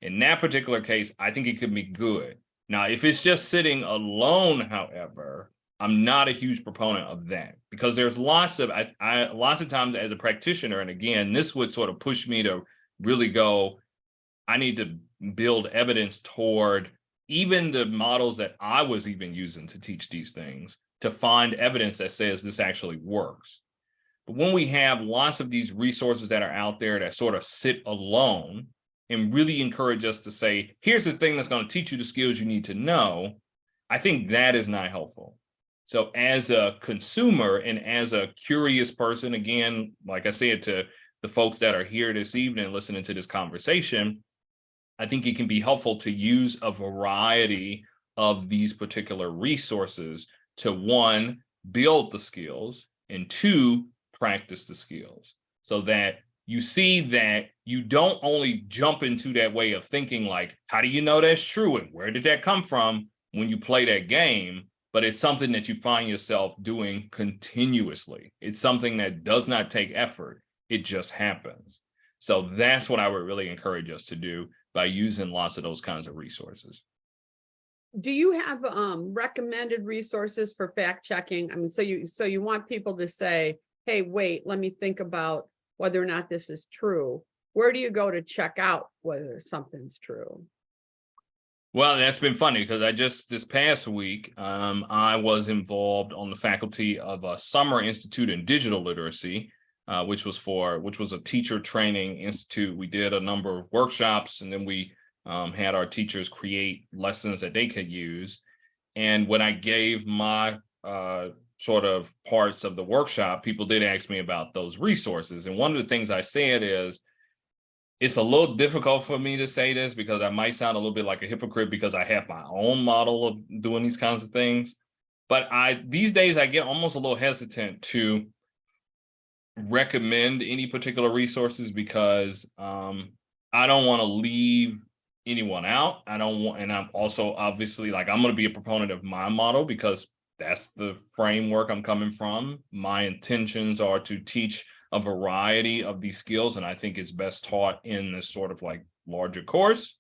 In that particular case, I think it could be good. Now, if it's just sitting alone, however, I'm not a huge proponent of that, because there's lots of times as a practitioner, and again, this would sort of push me to really go, I need to build evidence toward even the models that I was even using to teach these things, to find evidence that says this actually works. But when we have lots of these resources that are out there that sort of sit alone and really encourage us to say, here's the thing that's going to teach you the skills you need to know, I think that is not helpful. So as a consumer and as a curious person, again, like I said to the folks that are here this evening listening to this conversation, I think it can be helpful to use a variety of these particular resources to, one, build the skills, and two, practice the skills, so that you see that you don't only jump into that way of thinking like, how do you know that's true and where did that come from when you play that game, but it's something that you find yourself doing continuously. It's something that does not take effort. It just happens. So that's what I would really encourage us to do by using lots of those kinds of resources. Do you have recommended resources for fact checking? I mean, so you want people to say, hey, wait, let me think about whether or not this is true. Where do you go to check out whether something's true? Well, that's been funny because this past week, I was involved on the faculty of a summer institute in digital literacy, which was a teacher training institute. We did a number of workshops, and then we had our teachers create lessons that they could use. And when I gave my sort of parts of the workshop, people did ask me about those resources. And one of the things I said is, it's a little difficult for me to say this because I might sound a little bit like a hypocrite because I have my own model of doing these kinds of things. But these days I get almost a little hesitant to recommend any particular resources because I don't want to leave anyone out. I don't want, and I'm also obviously like, I'm going to be a proponent of my model because that's the framework I'm coming from. My intentions are to teach a variety of these skills, and I think it's best taught in this sort of like larger course.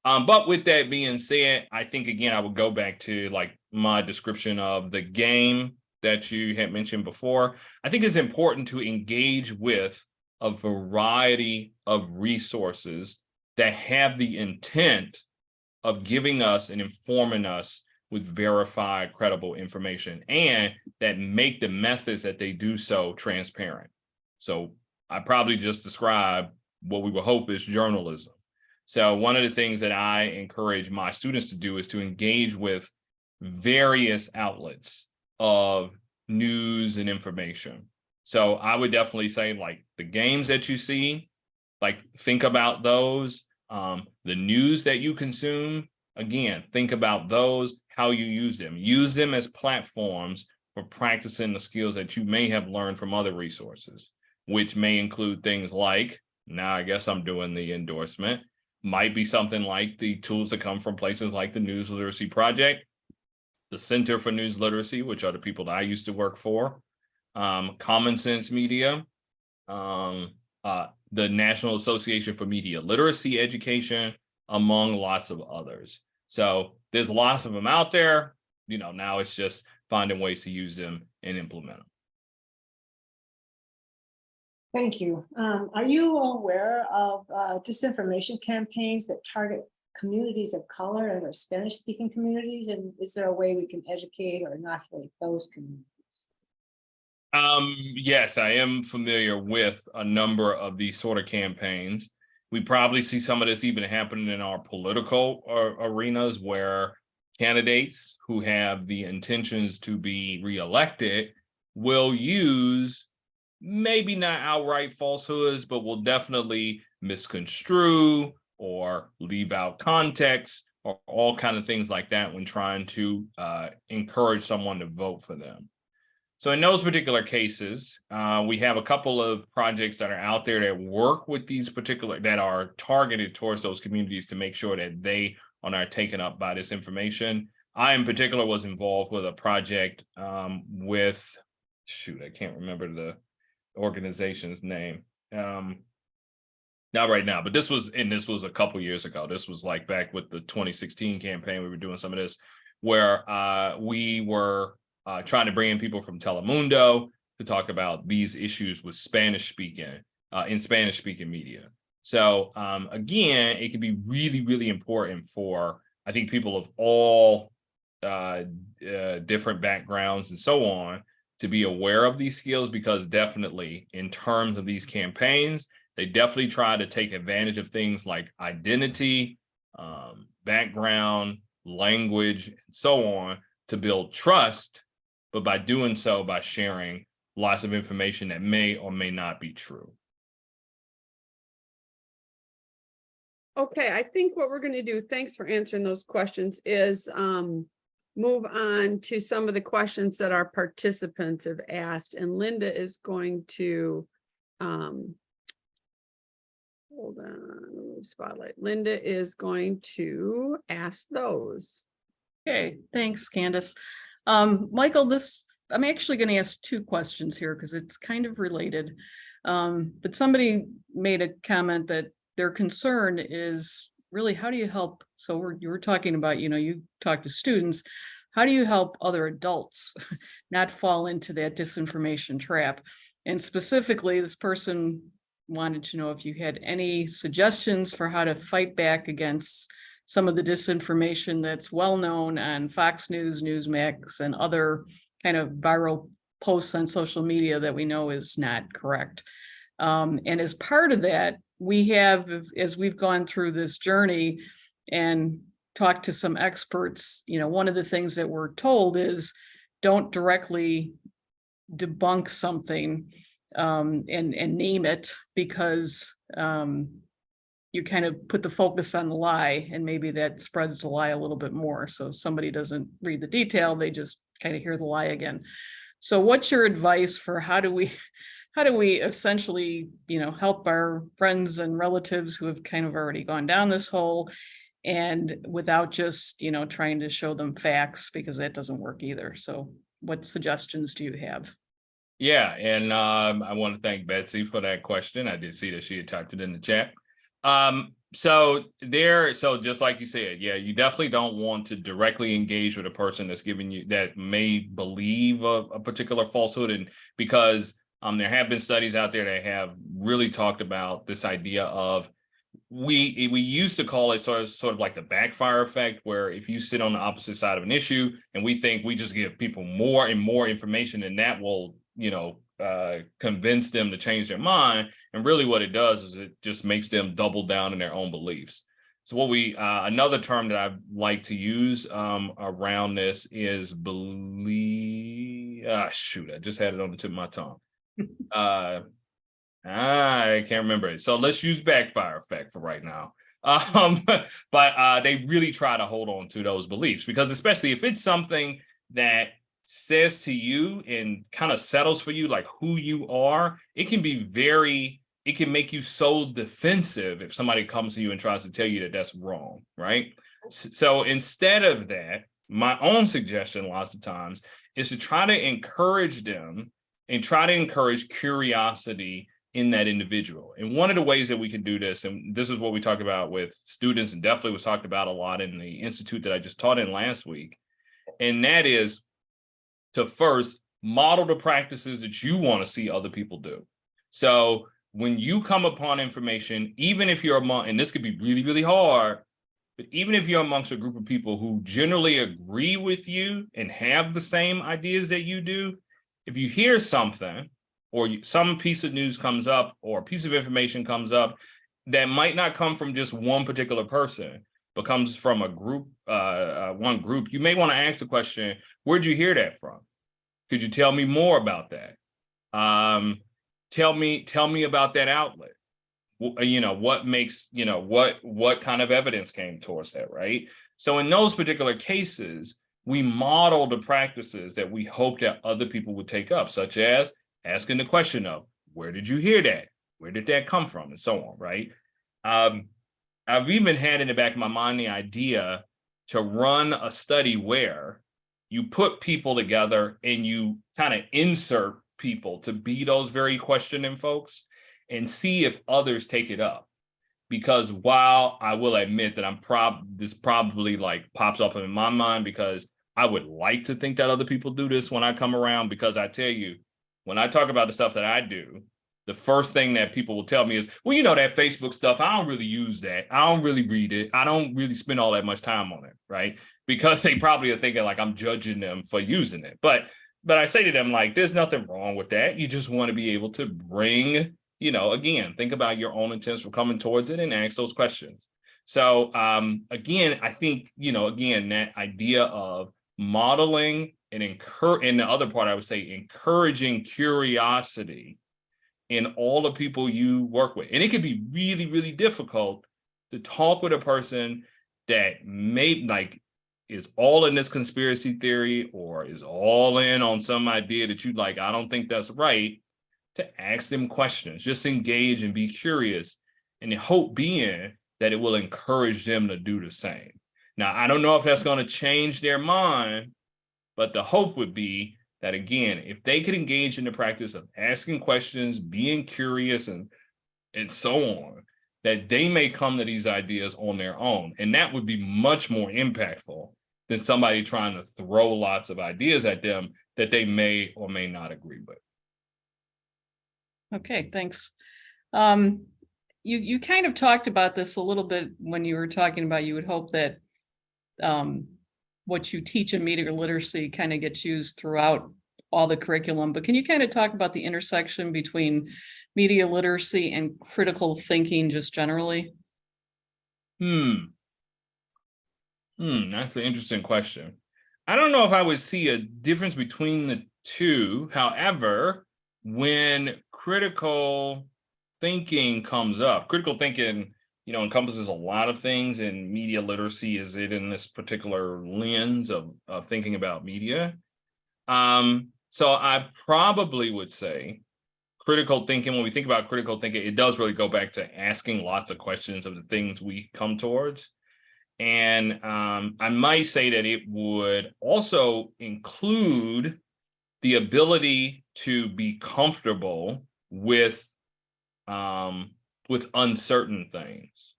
But with that being said, I think, again, I would go back to like my description of the game that you had mentioned before. I think it's important to engage with a variety of resources that have the intent of giving us and informing us with verified, credible information, and that make the methods that they do so transparent. So I probably just described what we would hope is journalism. So one of the things that I encourage my students to do is to engage with various outlets of news and information. So I would definitely say, like, the games that you see, like, think about those. The news that you consume, again, think about those, how you use them. Use them as platforms for practicing the skills that you may have learned from other resources, which may include things like, now I guess I'm doing the endorsement, might be something like the tools that come from places like the News Literacy Project, the Center for News Literacy, which are the people that I used to work for, Common Sense Media, the National Association for Media Literacy Education, among lots of others. So there's lots of them out there. You know, now it's just finding ways to use them and implement them. Thank you. Are you aware of disinformation campaigns that target communities of color and or Spanish-speaking communities? And is there a way we can educate or inoculate those communities? Yes, I am familiar with a number of these sort of campaigns. We probably see some of this even happening in our political arenas, where candidates who have the intentions to be reelected will use maybe not outright falsehoods, but will definitely misconstrue or leave out context or all kinds of things like that when trying to encourage someone to vote for them. So in those particular cases, we have a couple of projects that are out there that work with these particular, that are targeted towards those communities to make sure that they are not taken up by this information. I in particular was involved with a project with, I can't remember the organization's name. Not right now, but this was a couple years ago. This was like back with the 2016 campaign. We were doing some of this where we were trying to bring in people from Telemundo to talk about these issues with Spanish-speaking media. So again, it can be really, really important for, I think, people of all different backgrounds and so on to be aware of these skills, because definitely in terms of these campaigns, they definitely try to take advantage of things like identity, background, language, and so on to build trust but by doing so, by sharing lots of information that may or may not be true. Okay, I think what we're going to do, thanks for answering those questions, is move on to some of the questions that our participants have asked. And Linda is going to, hold on, spotlight. Linda is going to ask those. Okay, thanks, Candace. Michael, I'm actually going to ask two questions here because it's kind of related. But somebody made a comment that their concern is really, how do you help? So you were talking about, you talk to students, how do you help other adults not fall into that disinformation trap? And specifically, this person wanted to know if you had any suggestions for how to fight back against some of the disinformation that's well known on Fox News, Newsmax, and other kind of viral posts on social media that we know is not correct. And as part of that, we have, as we've gone through this journey and talked to some experts, one of the things that we're told is don't directly debunk something and name it, because you kind of put the focus on the lie, and maybe that spreads the lie a little bit more. So somebody doesn't read the detail, they just kind of hear the lie again. So what's your advice for how do we essentially, help our friends and relatives who have kind of already gone down this hole, and without just, trying to show them facts, because that doesn't work either. So what suggestions do you have? Yeah, and I want to thank Betsy for that question. I did see that she had typed it in the chat. So just like you said, yeah, you definitely don't want to directly engage with a person that's giving you, that may believe a particular falsehood, and because there have been studies out there that have really talked about this idea of, we used to call it sort of like the backfire effect, where if you sit on the opposite side of an issue and we think we just give people more and more information, and that will, convince them to change their mind. And really what it does is it just makes them double down in their own beliefs. So what another term that I like to use around this is I just had it on the tip of my tongue. I can't remember it. So let's use backfire effect for right now. But they really try to hold on to those beliefs, because especially if it's something that says to you and kind of settles for you, like who you are, it can make you so defensive if somebody comes to you and tries to tell you that that's wrong, right? So instead of that, my own suggestion lots of times is to try to encourage them and try to encourage curiosity in that individual. And one of the ways that we can do this, and this is what we talk about with students, and definitely was talked about a lot in the institute that I just taught in last week, and that is to first model the practices that you want to see other people do. So when you come upon information, even if you're among, and this could be really, really hard, but even if you're amongst a group of people who generally agree with you and have the same ideas that you do, if you hear something, or some piece of news comes up, or a piece of information comes up that might not come from just one particular person, but comes from a group, one group, you may want to ask the question, where'd you hear that from? Could you tell me more about that? Tell me about that outlet. What makes, what kind of evidence came towards that, right? So in those particular cases, we model the practices that we hope that other people would take up, such as asking the question of, where did you hear that? Where did that come from? And so on, right? I've even had in the back of my mind the idea to run a study where you put people together and you kind of insert people to be those very questioning folks and see if others take it up. Because while I will admit that this probably like pops up in my mind, because I would like to think that other people do this when I come around, because I tell you, when I talk about the stuff that I do, the first thing that people will tell me is, well, that Facebook stuff, I don't really use that. I don't really read it. I don't really spend all that much time on it, right? Because they probably are thinking like I'm judging them for using it. But I say to them, like, there's nothing wrong with that. You just want to be able to bring, again, think about your own intents for coming towards it and ask those questions. So again, I think, again, that idea of modeling and and the other part I would say encouraging curiosity in all the people you work with. And it can be really, really difficult to talk with a person that is all in this conspiracy theory or is all in on some idea that you like, I don't think that's right, to ask them questions, just engage and be curious, and the hope being that it will encourage them to do the same. Now, I don't know if that's going to change their mind, but the hope would be that, again, if they could engage in the practice of asking questions, being curious, and so on, that they may come to these ideas on their own. And that would be much more impactful than somebody trying to throw lots of ideas at them that they may or may not agree with. Okay, thanks. You kind of talked about this a little bit when you were talking about you would hope that what you teach in media literacy kind of gets used throughout all the curriculum, but can you kind of talk about the intersection between media literacy and critical thinking just generally? That's an interesting question. I don't know if I would see a difference between the two. However, when critical thinking comes up, critical thinking, encompasses a lot of things, and media literacy is it in this particular lens of thinking about media. So I probably would say critical thinking, when we think about critical thinking, it does really go back to asking lots of questions of the things we come towards. And I might say that it would also include the ability to be comfortable with uncertain things.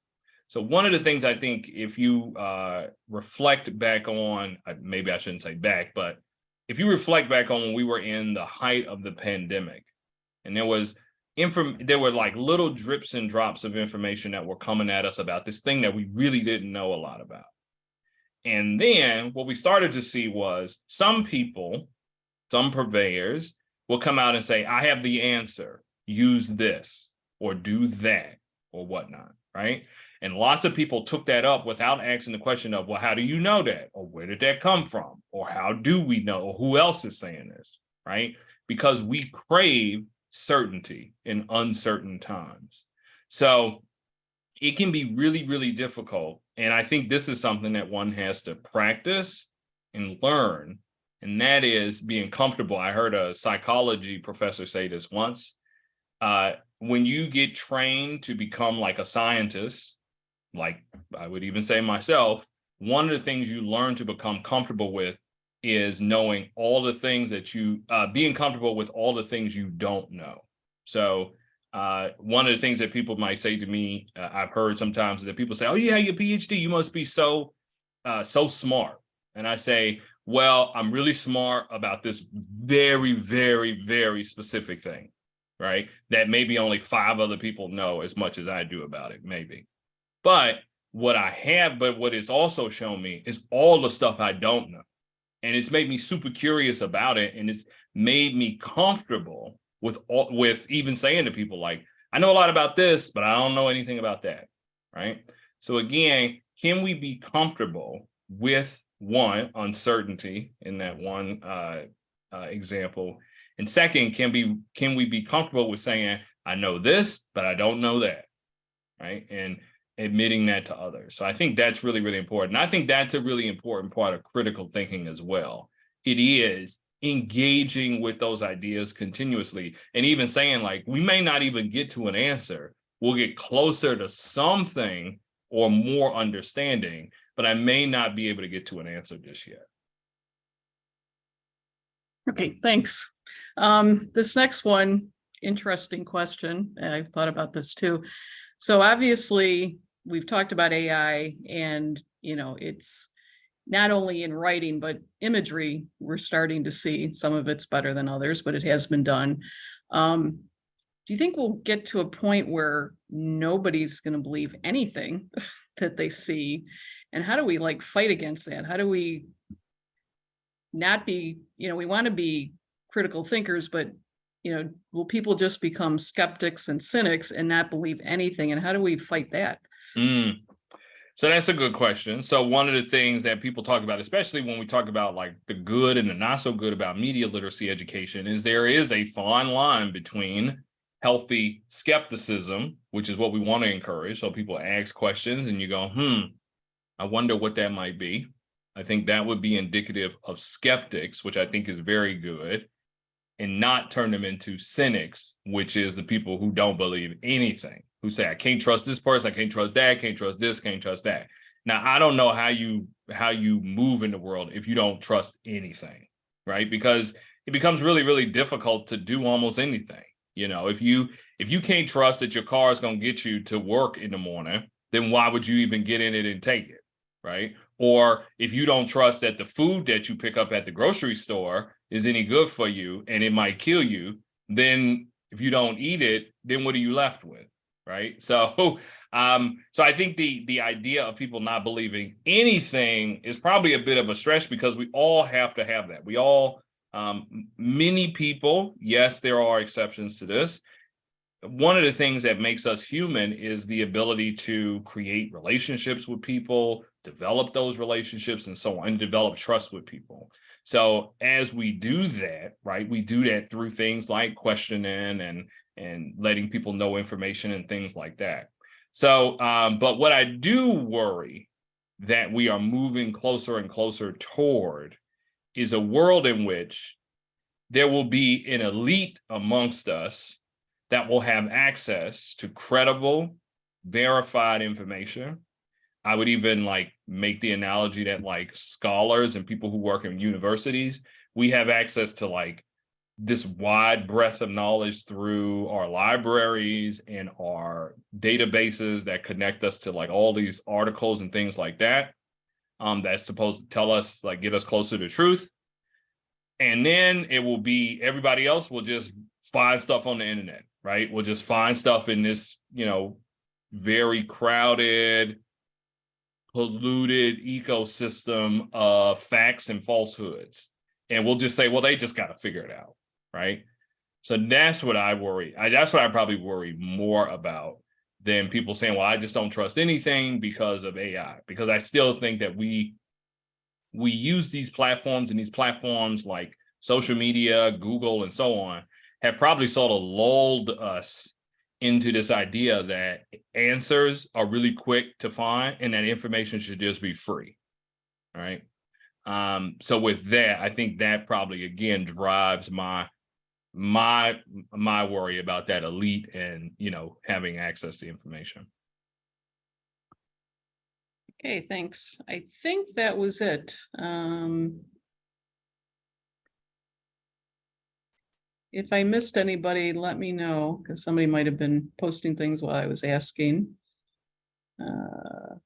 So one of the things I think, if you reflect back on, maybe I shouldn't say back, but if you reflect back on when we were in the height of the pandemic, and there were like little drips and drops of information that were coming at us about this thing that we really didn't know a lot about. And then what we started to see was some people, some purveyors will come out and say, I have the answer, use this or do that or whatnot, right? And lots of people took that up without asking the question of, well, how do you know that? Or where did that come from? Or how do we know? Or who else is saying this, right? Because we crave certainty in uncertain times. So it can be really, really difficult. And I think this is something that one has to practice and learn. And that is being comfortable. I heard a psychology professor say this once. When you get trained to become like a scientist, like I would even say myself, one of the things you learn to become comfortable with is knowing all the things that being comfortable with all the things you don't know. So one of the things that people might say to me, I've heard sometimes, is that people say, oh, you have your PhD, you must be so smart. And I say, well, I'm really smart about this very, very, very specific thing, right? That maybe only 5 other people know as much as I do about it, maybe. But what it's also shown me is all the stuff I don't know. And it's made me super curious about it. And it's made me comfortable with even saying to people, like, I know a lot about this, but I don't know anything about that, right? So again, can we be comfortable with one, uncertainty in that one example? And second, can we be comfortable with saying, I know this, but I don't know that, right? And admitting that to others. So I think that's really, really important. And I think that's a really important part of critical thinking as well. It is engaging with those ideas continuously, and even saying, like, we may not even get to an answer. We'll get closer to something or more understanding, but I may not be able to get to an answer just yet. Okay, thanks. This next one, interesting question. I've thought about this too. So obviously we've talked about AI, and it's not only in writing, but imagery, we're starting to see some of it's better than others, but it has been done. Do you think we'll get to a point where nobody's going to believe anything that they see? And how do we fight against that? How do we not be, we want to be critical thinkers, but will people just become skeptics and cynics and not believe anything? And how do we fight that? So that's a good question. So one of the things that people talk about, especially when we talk about like the good and the not so good about media literacy education, is there is a fine line between healthy skepticism, which is what we want to encourage. So people ask questions and you go, I wonder what that might be. I think that would be indicative of skeptics, which I think is very good, and not turn them into cynics, which is the people who don't believe anything, who say, I can't trust this person, I can't trust that, can't trust this, can't trust that. Now, I don't know how you move in the world if you don't trust anything, right? Because it becomes really, really difficult to do almost anything. You know, if you can't trust that your car is going to get you to work in the morning, then why would you even get in it and take it, right? Or if you don't trust that the food that you pick up at the grocery store is any good for you and it might kill you, then if you don't eat it, then what are you left with, right? So I think the idea of people not believing anything is probably a bit of a stretch, because we all have to have that. We all, many people, yes, there are exceptions to this. One of the things that makes us human is the ability to create relationships with people, develop those relationships, and so on, and develop trust with people. So as we do that, right, we do that through things like questioning and letting people know information and things like that. So, but what I do worry that we are moving closer and closer toward is a world in which there will be an elite amongst us that will have access to credible, verified information. I would even like make the analogy that like scholars and people who work in universities, we have access to like this wide breadth of knowledge through our libraries and our databases that connect us to like all these articles and things like that. That's supposed to tell us, like, get us closer to truth. And then it will be, everybody else will just find stuff on the internet, right? We'll just find stuff in this, you know, very crowded, polluted ecosystem of facts and falsehoods. And we'll just say, well, they just got to figure it out, right? So that's what I worry. That's what I probably worry more about than people saying, well, I just don't trust anything because of AI. Because I still think that we use these platforms, and these platforms like social media, Google, and so on, have probably sort of lulled us into this idea that answers are really quick to find and that information should just be free, right? So with that, I think that probably, again, drives my worry about that elite and, you know, having access to information. Okay, thanks. I think that was it. If I missed anybody, let me know, because somebody might have been posting things while I was asking. I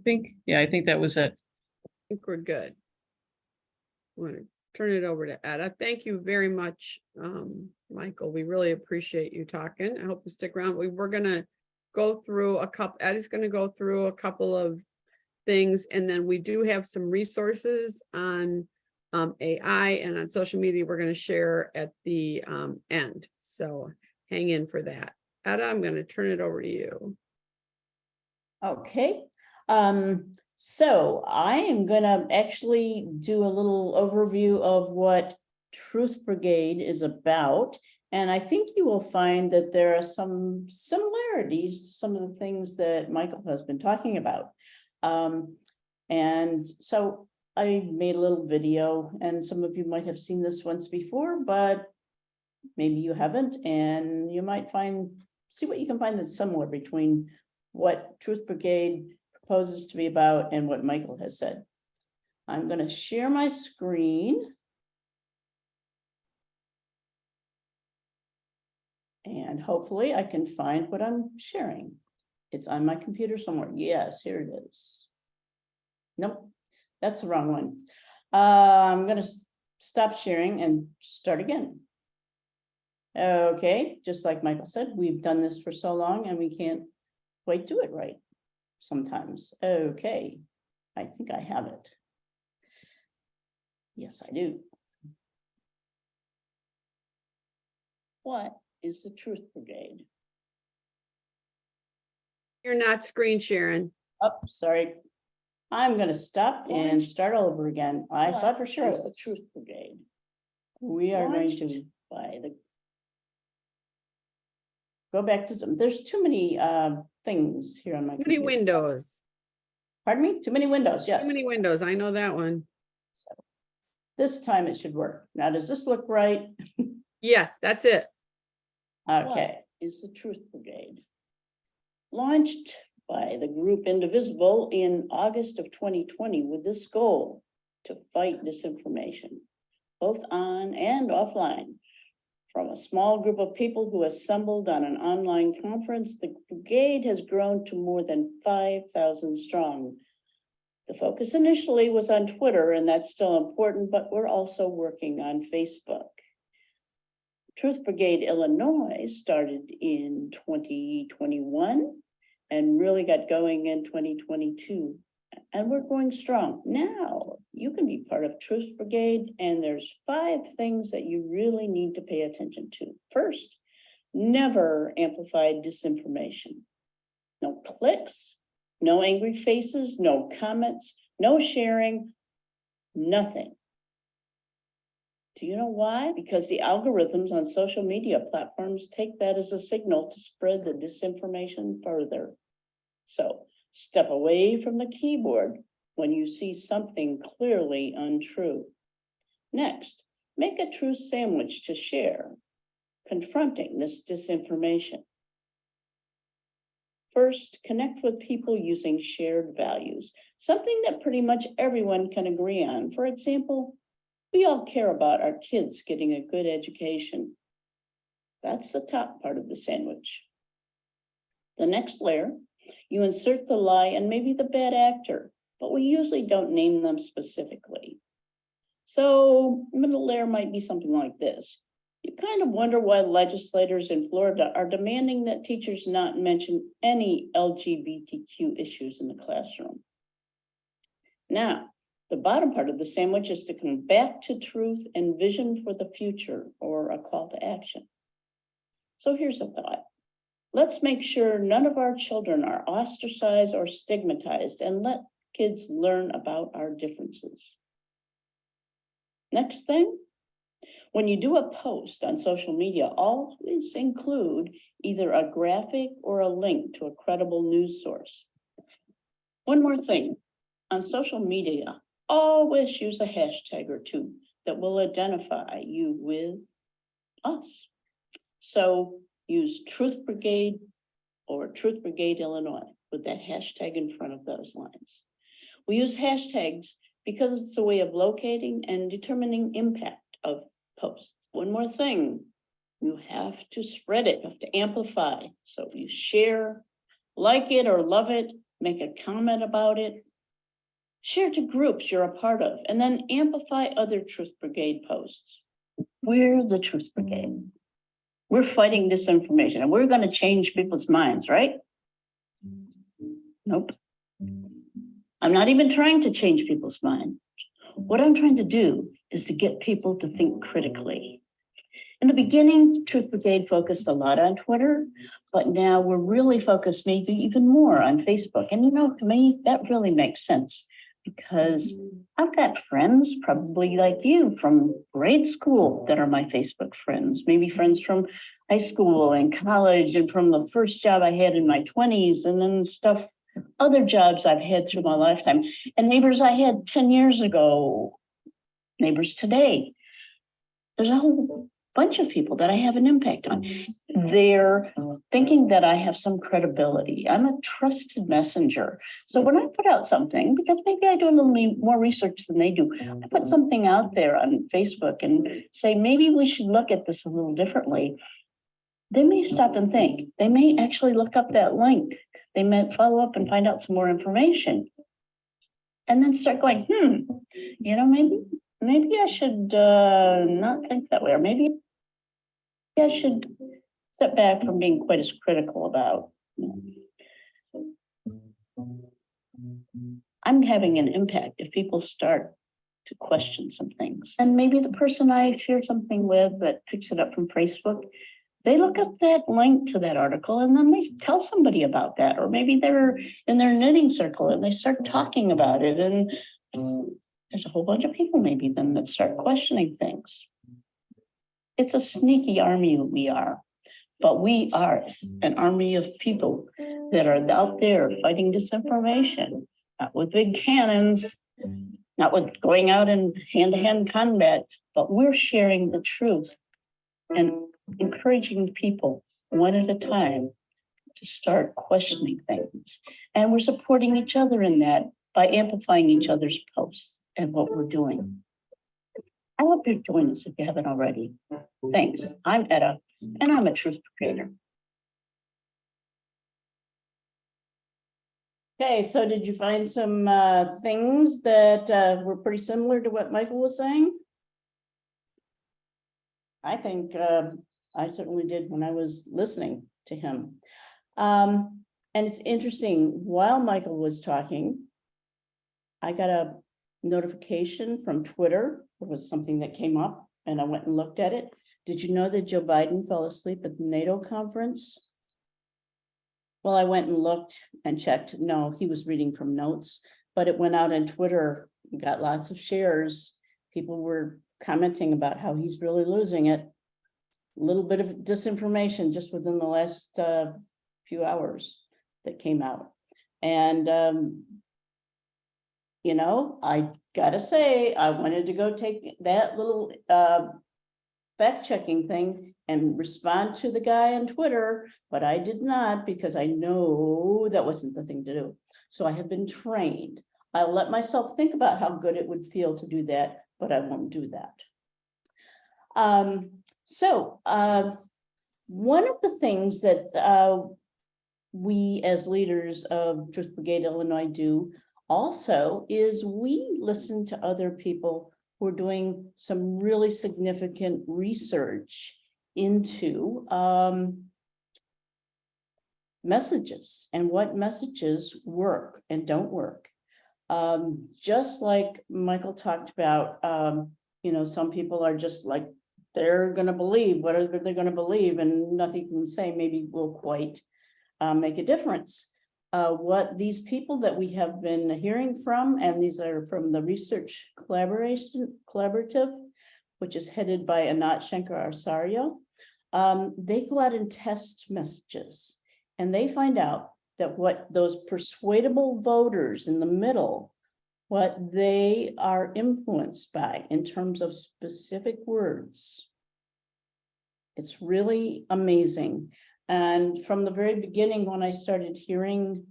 think that was it. I think we're good. I want to turn it over to Etta. Thank you very much, Michael. We really appreciate you talking. I hope you stick around. We're going to go through Etta's going to go through a couple of things, and then we do have some resources on AI and on social media we're going to share at the end. So hang in for that. Etta, I'm going to turn it over to you. Okay. So I am gonna actually do a little overview of what Truth Brigade is about. And I think you will find that there are some similarities to some of the things that Michael has been talking about. And so I made a little video, and some of you might have seen this once before, but maybe you haven't, and you might see what you can find that's similar between what Truth Brigade proposes to be about and what Michael has said. I'm going to share my screen. And hopefully I can find what I'm sharing. It's on my computer somewhere. Yes, here it is. Nope, that's the wrong one. I'm going to stop sharing and start again. Okay, just like Michael said, we've done this for so long and we can't quite do it right sometimes. Okay, I think I have it. Yes, I do. What is the Truth Brigade? You're not screen sharing. Oh, sorry. I'm gonna stop and start over again. I thought for sure it was Truth Brigade. We are going to buy the. Go back to some, there's too many things here on my. Too many computer. windows. Pardon me? Too many windows, yes. Too many windows. I know that one. This time it should work. Now, does this look right? Yes, that's it. Okay, is the Truth Brigade. Launched by the group Indivisible in August of 2020 with this goal to fight disinformation, both on and offline. From a small group of people who assembled on an online conference, the brigade has grown to more than 5,000 strong. The focus initially was on Twitter, and that's still important, but we're also working on Facebook. Truth Brigade Illinois started in 2021 and really got going in 2022. And we're going strong. Now you can be part of Truth Brigade, and there's 5 things that you really need to pay attention to. First, never amplify disinformation. No clicks, no angry faces, no comments, no sharing, nothing. Do you know why? Because the algorithms on social media platforms take that as a signal to spread the disinformation further. So step away from the keyboard when you see something clearly untrue. Next, make a truth sandwich to share, confronting this disinformation. First, connect with people using shared values, something that pretty much everyone can agree on. For example, we all care about our kids getting a good education. That's the top part of the sandwich. The next layer, you insert the lie and maybe the bad actor, but we usually don't name them specifically. So middle layer might be something like this. You kind of wonder why legislators in Florida are demanding that teachers not mention any LGBTQ issues in the classroom. Now, the bottom part of the sandwich is to come back to truth and vision for the future, or a call to action. So here's a thought. Let's make sure none of our children are ostracized or stigmatized, and let kids learn about our differences. Next thing, when you do a post on social media, always include either a graphic or a link to a credible news source. One more thing, on social media, always use a hashtag or two that will identify you with us. So use Truth Brigade or Truth Brigade Illinois with that hashtag in front of those lines. We use hashtags because it's a way of locating and determining impact of posts. One more thing, you have to spread it, you have to amplify. So you share, like it or love it, make a comment about it, share to groups you're a part of, and then amplify other Truth Brigade posts. We're the Truth Brigade. We're fighting disinformation, and we're going to change people's minds, right? Nope. I'm not even trying to change people's minds. What I'm trying to do is to get people to think critically. In the beginning, Truth Brigade focused a lot on Twitter, but now we're really focused maybe even more on Facebook. And you know, to me, that really makes sense because I've got friends probably like you from grade school that are my Facebook friends, maybe friends from high school and college and from the first job I had in my 20s and then stuff, other jobs I've had through my lifetime, and neighbors I had 10 years ago, neighbors today. There's a whole bunch of people that I have an impact on. They're thinking that I have some credibility. I'm a trusted messenger. So when I put out something, because maybe I do a little more research than they do, I put something out there on Facebook and say, maybe we should look at this a little differently. They may stop and think. They may actually look up that link. They may follow up and find out some more information. And then start going, you know, maybe I should not think that way, or maybe I should step back from being quite as critical about. I'm having an impact if people start to question some things. And maybe the person I share something with that picks it up from Facebook, they look up that link to that article and then they tell somebody about that, or maybe they're in their knitting circle and they start talking about it, and there's a whole bunch of people maybe then that start questioning things. It's a sneaky army we are, but we are an army of people that are out there fighting disinformation, not with big cannons, not with going out in hand-to-hand combat, but we're sharing the truth and encouraging people one at a time to start questioning things. And we're supporting each other in that by amplifying each other's posts and what we're doing. I hope you'll join us if you haven't already. Thanks. I'm Etta, and I'm a truth creator. Okay, so did you find some things that were pretty similar to what Michael was saying? I think I certainly did when I was listening to him. And it's interesting, while Michael was talking, I got a notification from Twitter. It was something that came up and I went and looked at it. Did you know that Joe Biden fell asleep at the NATO conference? Well, I went and looked and checked. No, he was reading from notes, but it went out on Twitter, got lots of shares. People were commenting about how he's really losing it. A little bit of disinformation just within the last few hours that came out. And, you know, I gotta say, I wanted to go take that little fact checking thing and respond to the guy on Twitter, but I did not because I know that wasn't the thing to do. So I have been trained. I'll let myself think about how good it would feel to do that, but I won't do that. One of the things that we as leaders of Truth Brigade Illinois do also is we listen to other people who are doing some really significant research into messages and what messages work and don't work. Just like Michael talked about, you know, some people are just like, they're going to believe whatever they're going to believe, and nothing you can say maybe will quite make a difference. What these people that we have been hearing from, and these are from the Research Collaborative, which is headed by Anat Shankar-Acharya, they go out and test messages, and they find out that what those persuadable voters in the middle, what they are influenced by in terms of specific words. It's really amazing. And from the very beginning, when I started hearing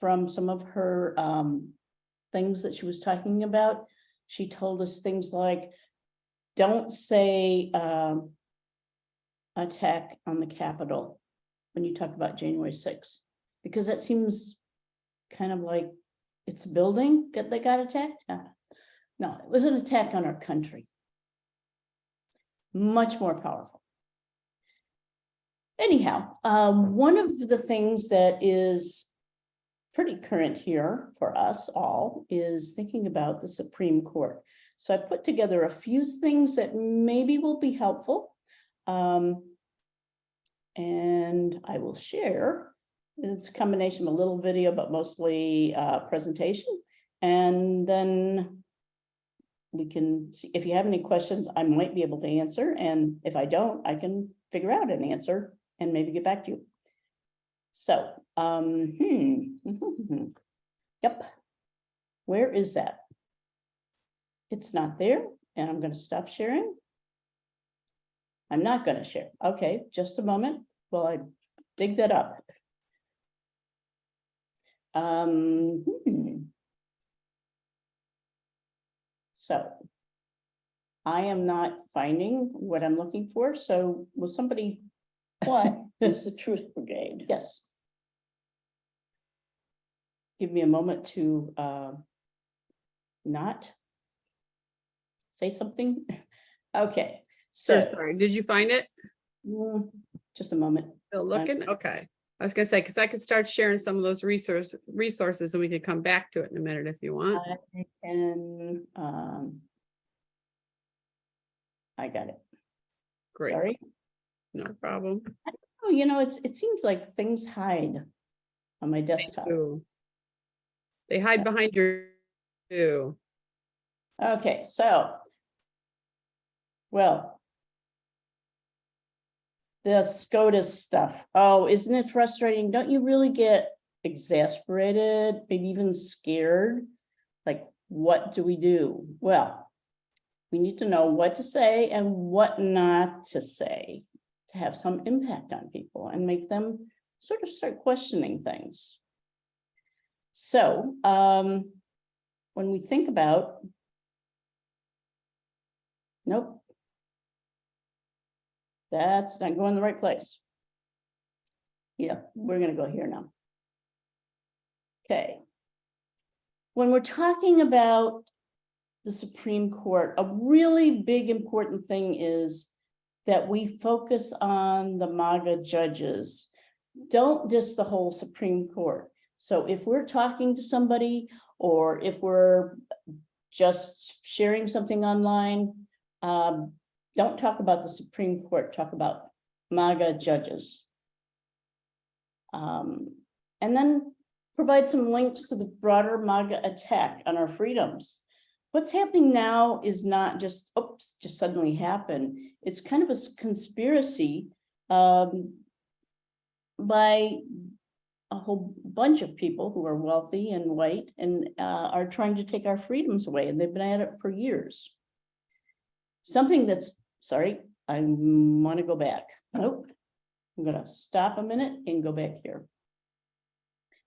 from some of her things that she was talking about, she told us things like, don't say attack on the Capitol when you talk about January 6th, because that seems kind of like it's a building that got attacked. No, it was an attack on our country. Much more powerful. Anyhow, one of the things that is pretty current here for us all is thinking about the Supreme Court. So I put together a few things that maybe will be helpful. And I will share. It's a combination of a little video, but mostly presentation. And then we can see if you have any questions, I might be able to answer. And if I don't, I can figure out an answer and maybe get back to you. So, yep. Where is that? It's not there, and I'm going to stop sharing. I'm not going to share. Okay, just a moment while I dig that up. So I am not finding what I'm looking for. So will somebody? What is the Truth Brigade? Yes. Give me a moment to not say something. Okay. So Sorry, did you find it? Just a moment. Still looking? Okay. I was gonna say, because I could start sharing some of those resources and we could come back to it in a minute if you want. I got it. Great. Sorry. No problem. Oh, it seems like things hide on my desktop. Ooh. They hide behind your. Ew. Okay, so. Well. The SCOTUS stuff. Oh, isn't it frustrating? Don't you really get exasperated, maybe even scared? Like, what do we do? Well, we need to know what to say and what not to say to have some impact on people and make them sort of start questioning things. So, when we think about, nope, that's not going the right place. Yeah, we're gonna go here now. Okay. When we're talking about the Supreme Court, a really big important thing is that we focus on the MAGA judges. Don't diss the whole Supreme Court. So if we're talking to somebody, or if we're just sharing something online, don't talk about the Supreme Court, talk about MAGA judges. And then provide some links to the broader MAGA attack on our freedoms. What's happening now is not just, oops, just suddenly happened. It's kind of a conspiracy by a whole bunch of people who are wealthy and white and are trying to take our freedoms away, and they've been at it for years. Something that's, sorry, I want to go back. Nope. I'm going to stop a minute and go back here.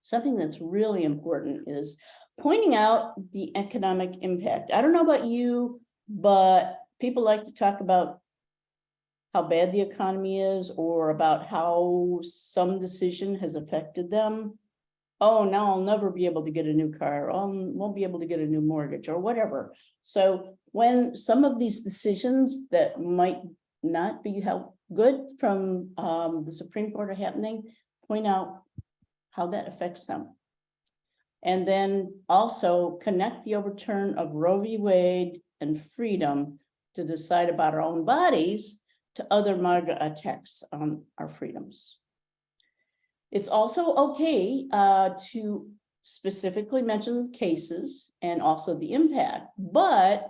Something that's really important is pointing out the economic impact. I don't know about you, but people like to talk about how bad the economy is or about how some decision has affected them. Oh, now I'll never be able to get a new car. I won't be able to get a new mortgage or whatever. So when some of these decisions that might not be held good from the Supreme Court are happening, point out how that affects them. And then also connect the overturn of Roe v. Wade and freedom to decide about our own bodies to other MAGA attacks on our freedoms. It's also okay to specifically mention cases and also the impact, but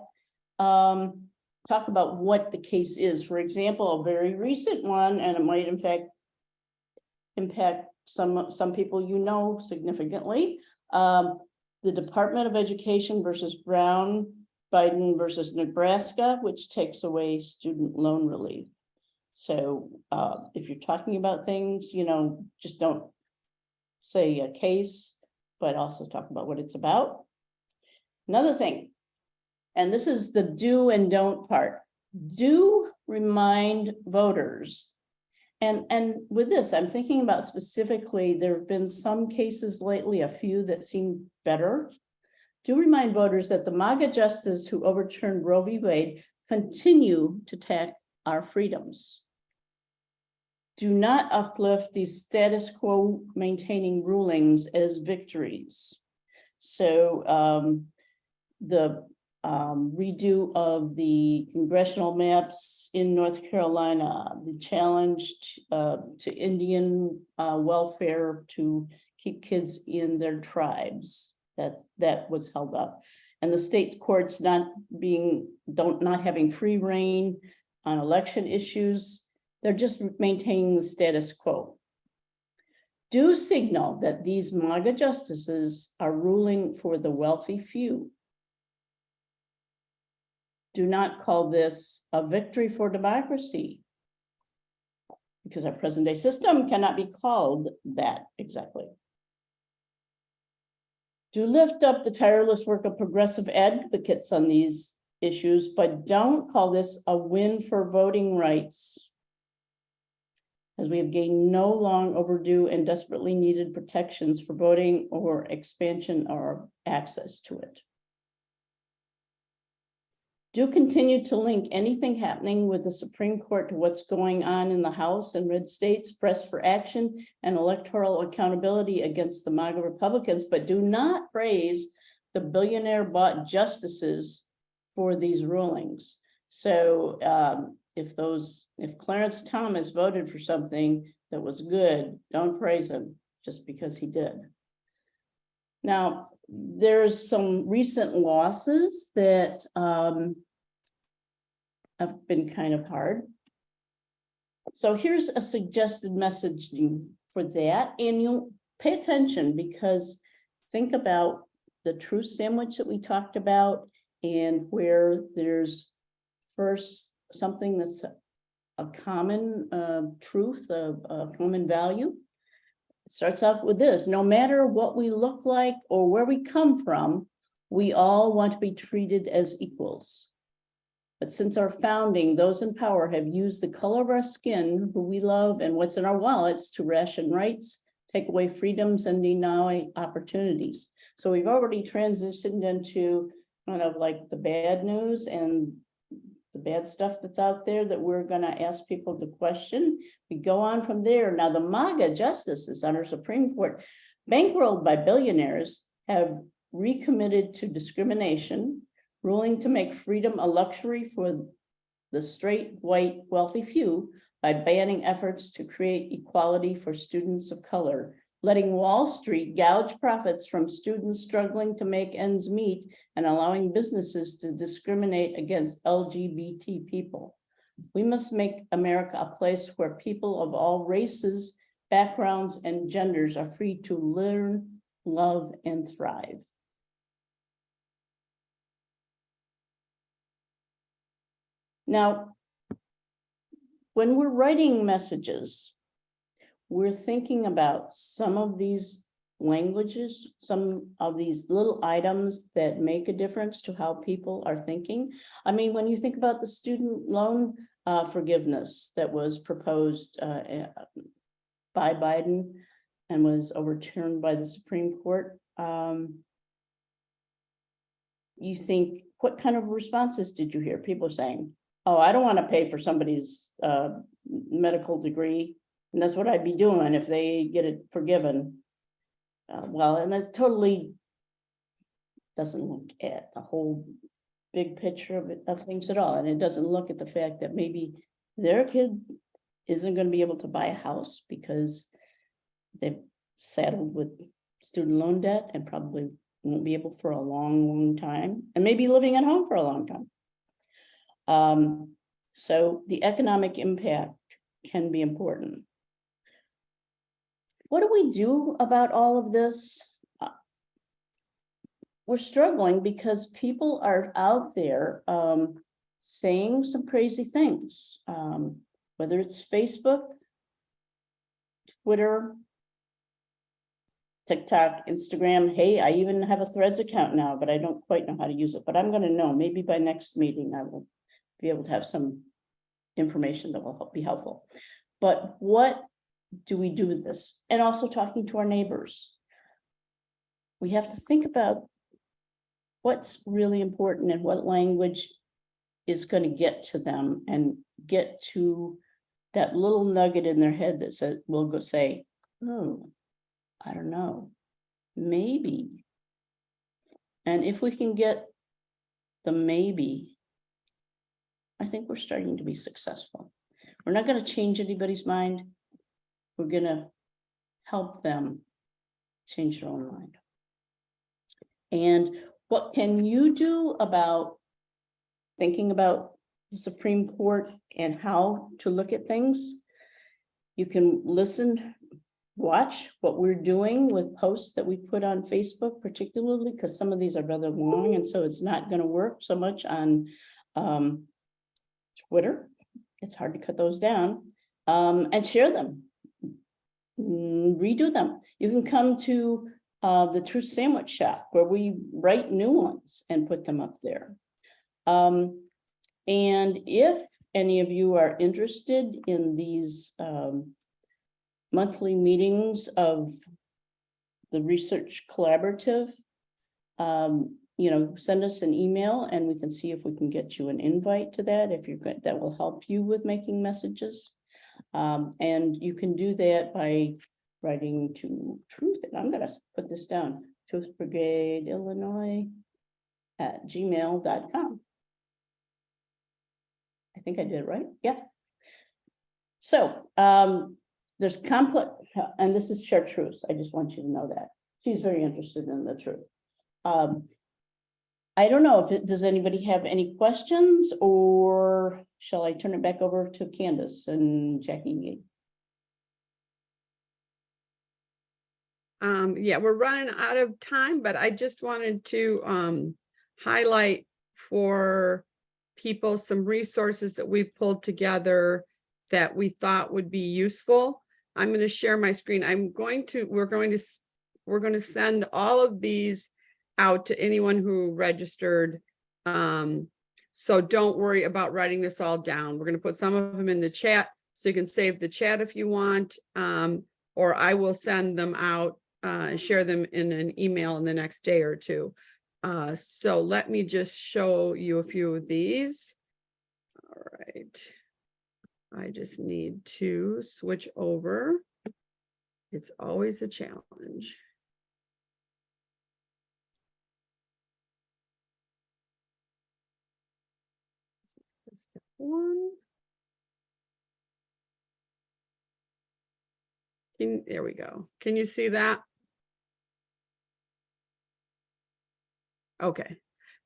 talk about what the case is. For example, a very recent one, and it might in fact impact some people significantly. The Department of Education versus Brown, Biden versus Nebraska, which takes away student loan relief. So if you're talking about things, just don't say a case, but also talk about what it's about. Another thing, and this is the do and don't part, do remind voters. And with this, I'm thinking about specifically, there have been some cases lately, a few that seem better. Do remind voters that the MAGA justices who overturned Roe v. Wade continue to attack our freedoms. Do not uplift these status quo maintaining rulings as victories. So the redo of the congressional maps in North Carolina, the challenge to Indian welfare to keep kids in their tribes, that was held up, and the state courts not having free reign on election issues. They're just maintaining the status quo. Do signal that these MAGA justices are ruling for the wealthy few. Do not call this a victory for democracy, because our present day system cannot be called that exactly. Do lift up the tireless work of progressive advocates on these issues, but don't call this a win for voting rights, as we have gained no long overdue and desperately needed protections for voting or expansion or access to it. Do continue to link anything happening with the Supreme Court to what's going on in the House and red states, press for action and electoral accountability against the MAGA Republicans, but do not praise the billionaire bought justices for these rulings. So if Clarence Thomas voted for something that was good, don't praise him just because he did. Now, there's some recent losses that have been kind of hard. So here's a suggested messaging for that, and you'll pay attention because think about the truth sandwich that we talked about, and where there's first something that's a common truth, a common value. It starts out with this: no matter what we look like or where we come from, we all want to be treated as equals. But since our founding, those in power have used the color of our skin, who we love, and what's in our wallets to ration rights, take away freedoms, and deny opportunities. So we've already transitioned into kind of like the bad news and the bad stuff that's out there that we're going to ask people to question. We go on from there. Now, the MAGA justices on our Supreme Court, bankrolled by billionaires, have recommitted to discrimination, ruling to make freedom a luxury for the straight, white, wealthy few by banning efforts to create equality for students of color, letting Wall Street gouge profits from students struggling to make ends meet, and allowing businesses to discriminate against LGBT people. We must make America a place where people of all races, backgrounds, and genders are free to learn, love, and thrive. Now, when we're writing messages, we're thinking about some of these languages, some of these little items that make a difference to how people are thinking. I mean, when you think about the student loan forgiveness that was proposed by Biden and was overturned by the Supreme Court, you think, what kind of responses did you hear? People saying, oh, I don't want to pay for somebody's medical degree, and that's what I'd be doing if they get it forgiven. Well, and that's totally doesn't look at the whole big picture of things at all. And it doesn't look at the fact that maybe their kid isn't going to be able to buy a house because they've saddled with student loan debt and probably won't be able for a long, long time, and maybe living at home for a long time. So the economic impact can be important. What do we do about all of this? We're struggling because people are out there saying some crazy things, whether it's Facebook, Twitter, TikTok, Instagram. Hey, I even have a Threads account now, but I don't quite know how to use it, but I'm going to know. Maybe by next meeting, I will be able to have some information that will be helpful. But what do we do with this? And also talking to our neighbors. We have to think about what's really important and what language is going to get to them and get to that little nugget in their head that says, we'll go say, oh, I don't know, maybe. And if we can get the maybe, I think we're starting to be successful. We're not going to change anybody's mind. We're going to help them change their own mind. And what can you do about thinking about the Supreme Court and how to look at things? You can listen, watch what we're doing with posts that we put on Facebook, particularly because some of these are rather long, and so it's not going to work so much on Twitter. It's hard to cut those down, and share them, redo them. You can come to the Truth Sandwich Shop where we write new ones and put them up there. And if any of you are interested in these monthly meetings of the Research Collaborative, send us an email and we can see if we can get you an invite to that. If you're good, that will help you with making messages. And you can do that by writing to Truth, and I'm going to put this down, Truth Brigade, Illinois @gmail.com. I think I did it right, yeah. So, there's complex, and this is Chartreuse, I just want you to know that. She's very interested in the truth. I don't know if does anybody have any questions, or shall I turn it back over to Candace and Jackie? Yeah, we're running out of time, but I just wanted to highlight for people some resources that we've pulled together that we thought would be useful. I'm going to share my screen. We're going to send all of these out to anyone who registered. So don't worry about writing this all down. We're going to put some of them in the chat, so you can save the chat if you want, or I will send them out, share them in an email in the next day or two. So let me just show you a few of these. All right. I just need to switch over. It's always a challenge. Step one. There we go. Can you see that? Okay.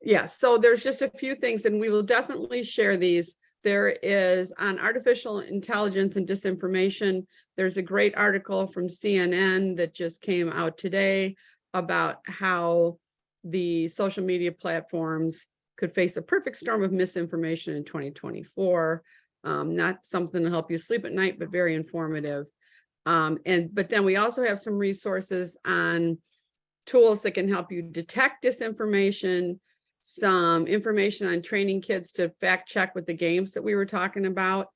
Yeah, so there's just a few things, and we will definitely share these. There is on artificial intelligence and disinformation. There's a great article from CNN that just came out today about how the social media platforms could face a perfect storm of misinformation in 2024. Not something to help you sleep at night, but very informative. But then we also have some resources on tools that can help you detect disinformation, some information on training kids to fact check with the games that we were talking about.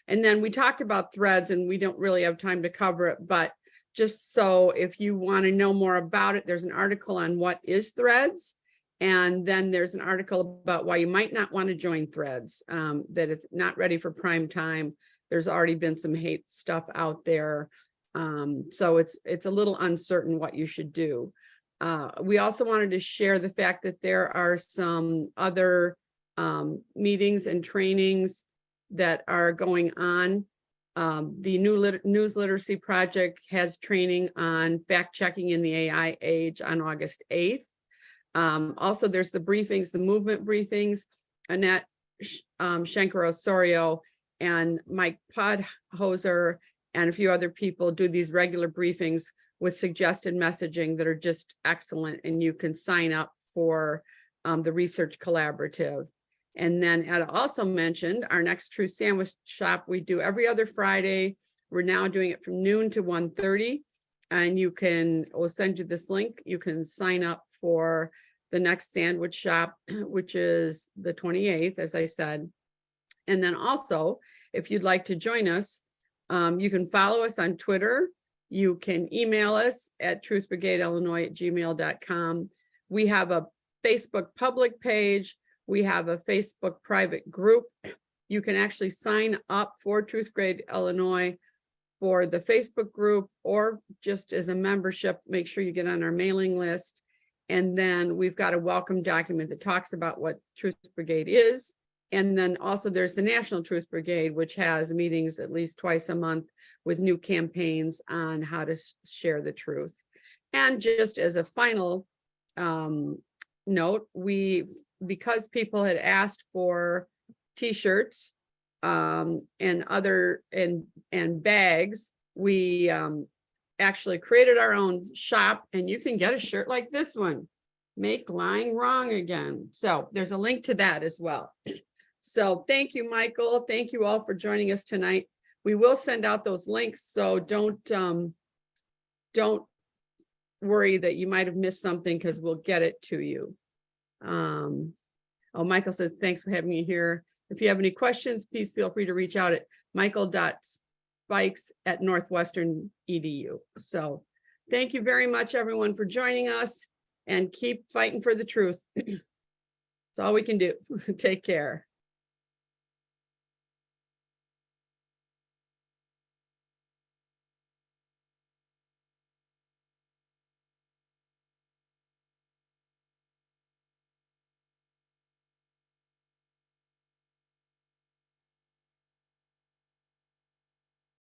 And then we talked about threads, and we don't really have time to cover it, but just so if you want to know more about it, there's an article on what is threads. And then there's an article about why you might not want to join threads, that it's not ready for prime time. There's already been some hate stuff out there. So it's a little uncertain what you should do. We also wanted to share the fact that there are some other meetings and trainings that are going on. The News Literacy Project has training on fact checking in the AI age on August 8th. Also, there's the briefings, the movement briefings. Annette Schenker-Osorio and Mike Podhoser and a few other people do these regular briefings with suggested messaging that are just excellent, and you can sign up for the research collaborative. And then Etta also mentioned our next Truth Sandwich Shop we do every other Friday. We're now doing it from noon to 1:30, and we'll send you this link. You can sign up for the next sandwich shop, which is the 28th, as I said. And then also, if you'd like to join us, you can follow us on Twitter. You can email us at truthbrigadeillinois@gmail.com. We have a Facebook public page. We have a Facebook private group. You can actually sign up for Truth Brigade Illinois for the Facebook group, or just as a membership. Make sure you get on our mailing list. And then we've got a welcome document that talks about what Truth Brigade is. And then also there's the National Truth Brigade, which has meetings at least twice a month with new campaigns on how to share the truth. And just as a final note, because people had asked for t-shirts and bags, we actually created our own shop, and you can get a shirt like this one, Make Lying Wrong Again. So there's a link to that as well. So thank you, Michael. Thank you all for joining us tonight. We will send out those links, so don't worry that you might have missed something, because we'll get it to you. Oh, Michael says, thanks for having me here. If you have any questions, please feel free to reach out at michael.spikes@northwestern.edu. So thank you very much, everyone, for joining us, and keep fighting for the truth. That's all we can do. Take care.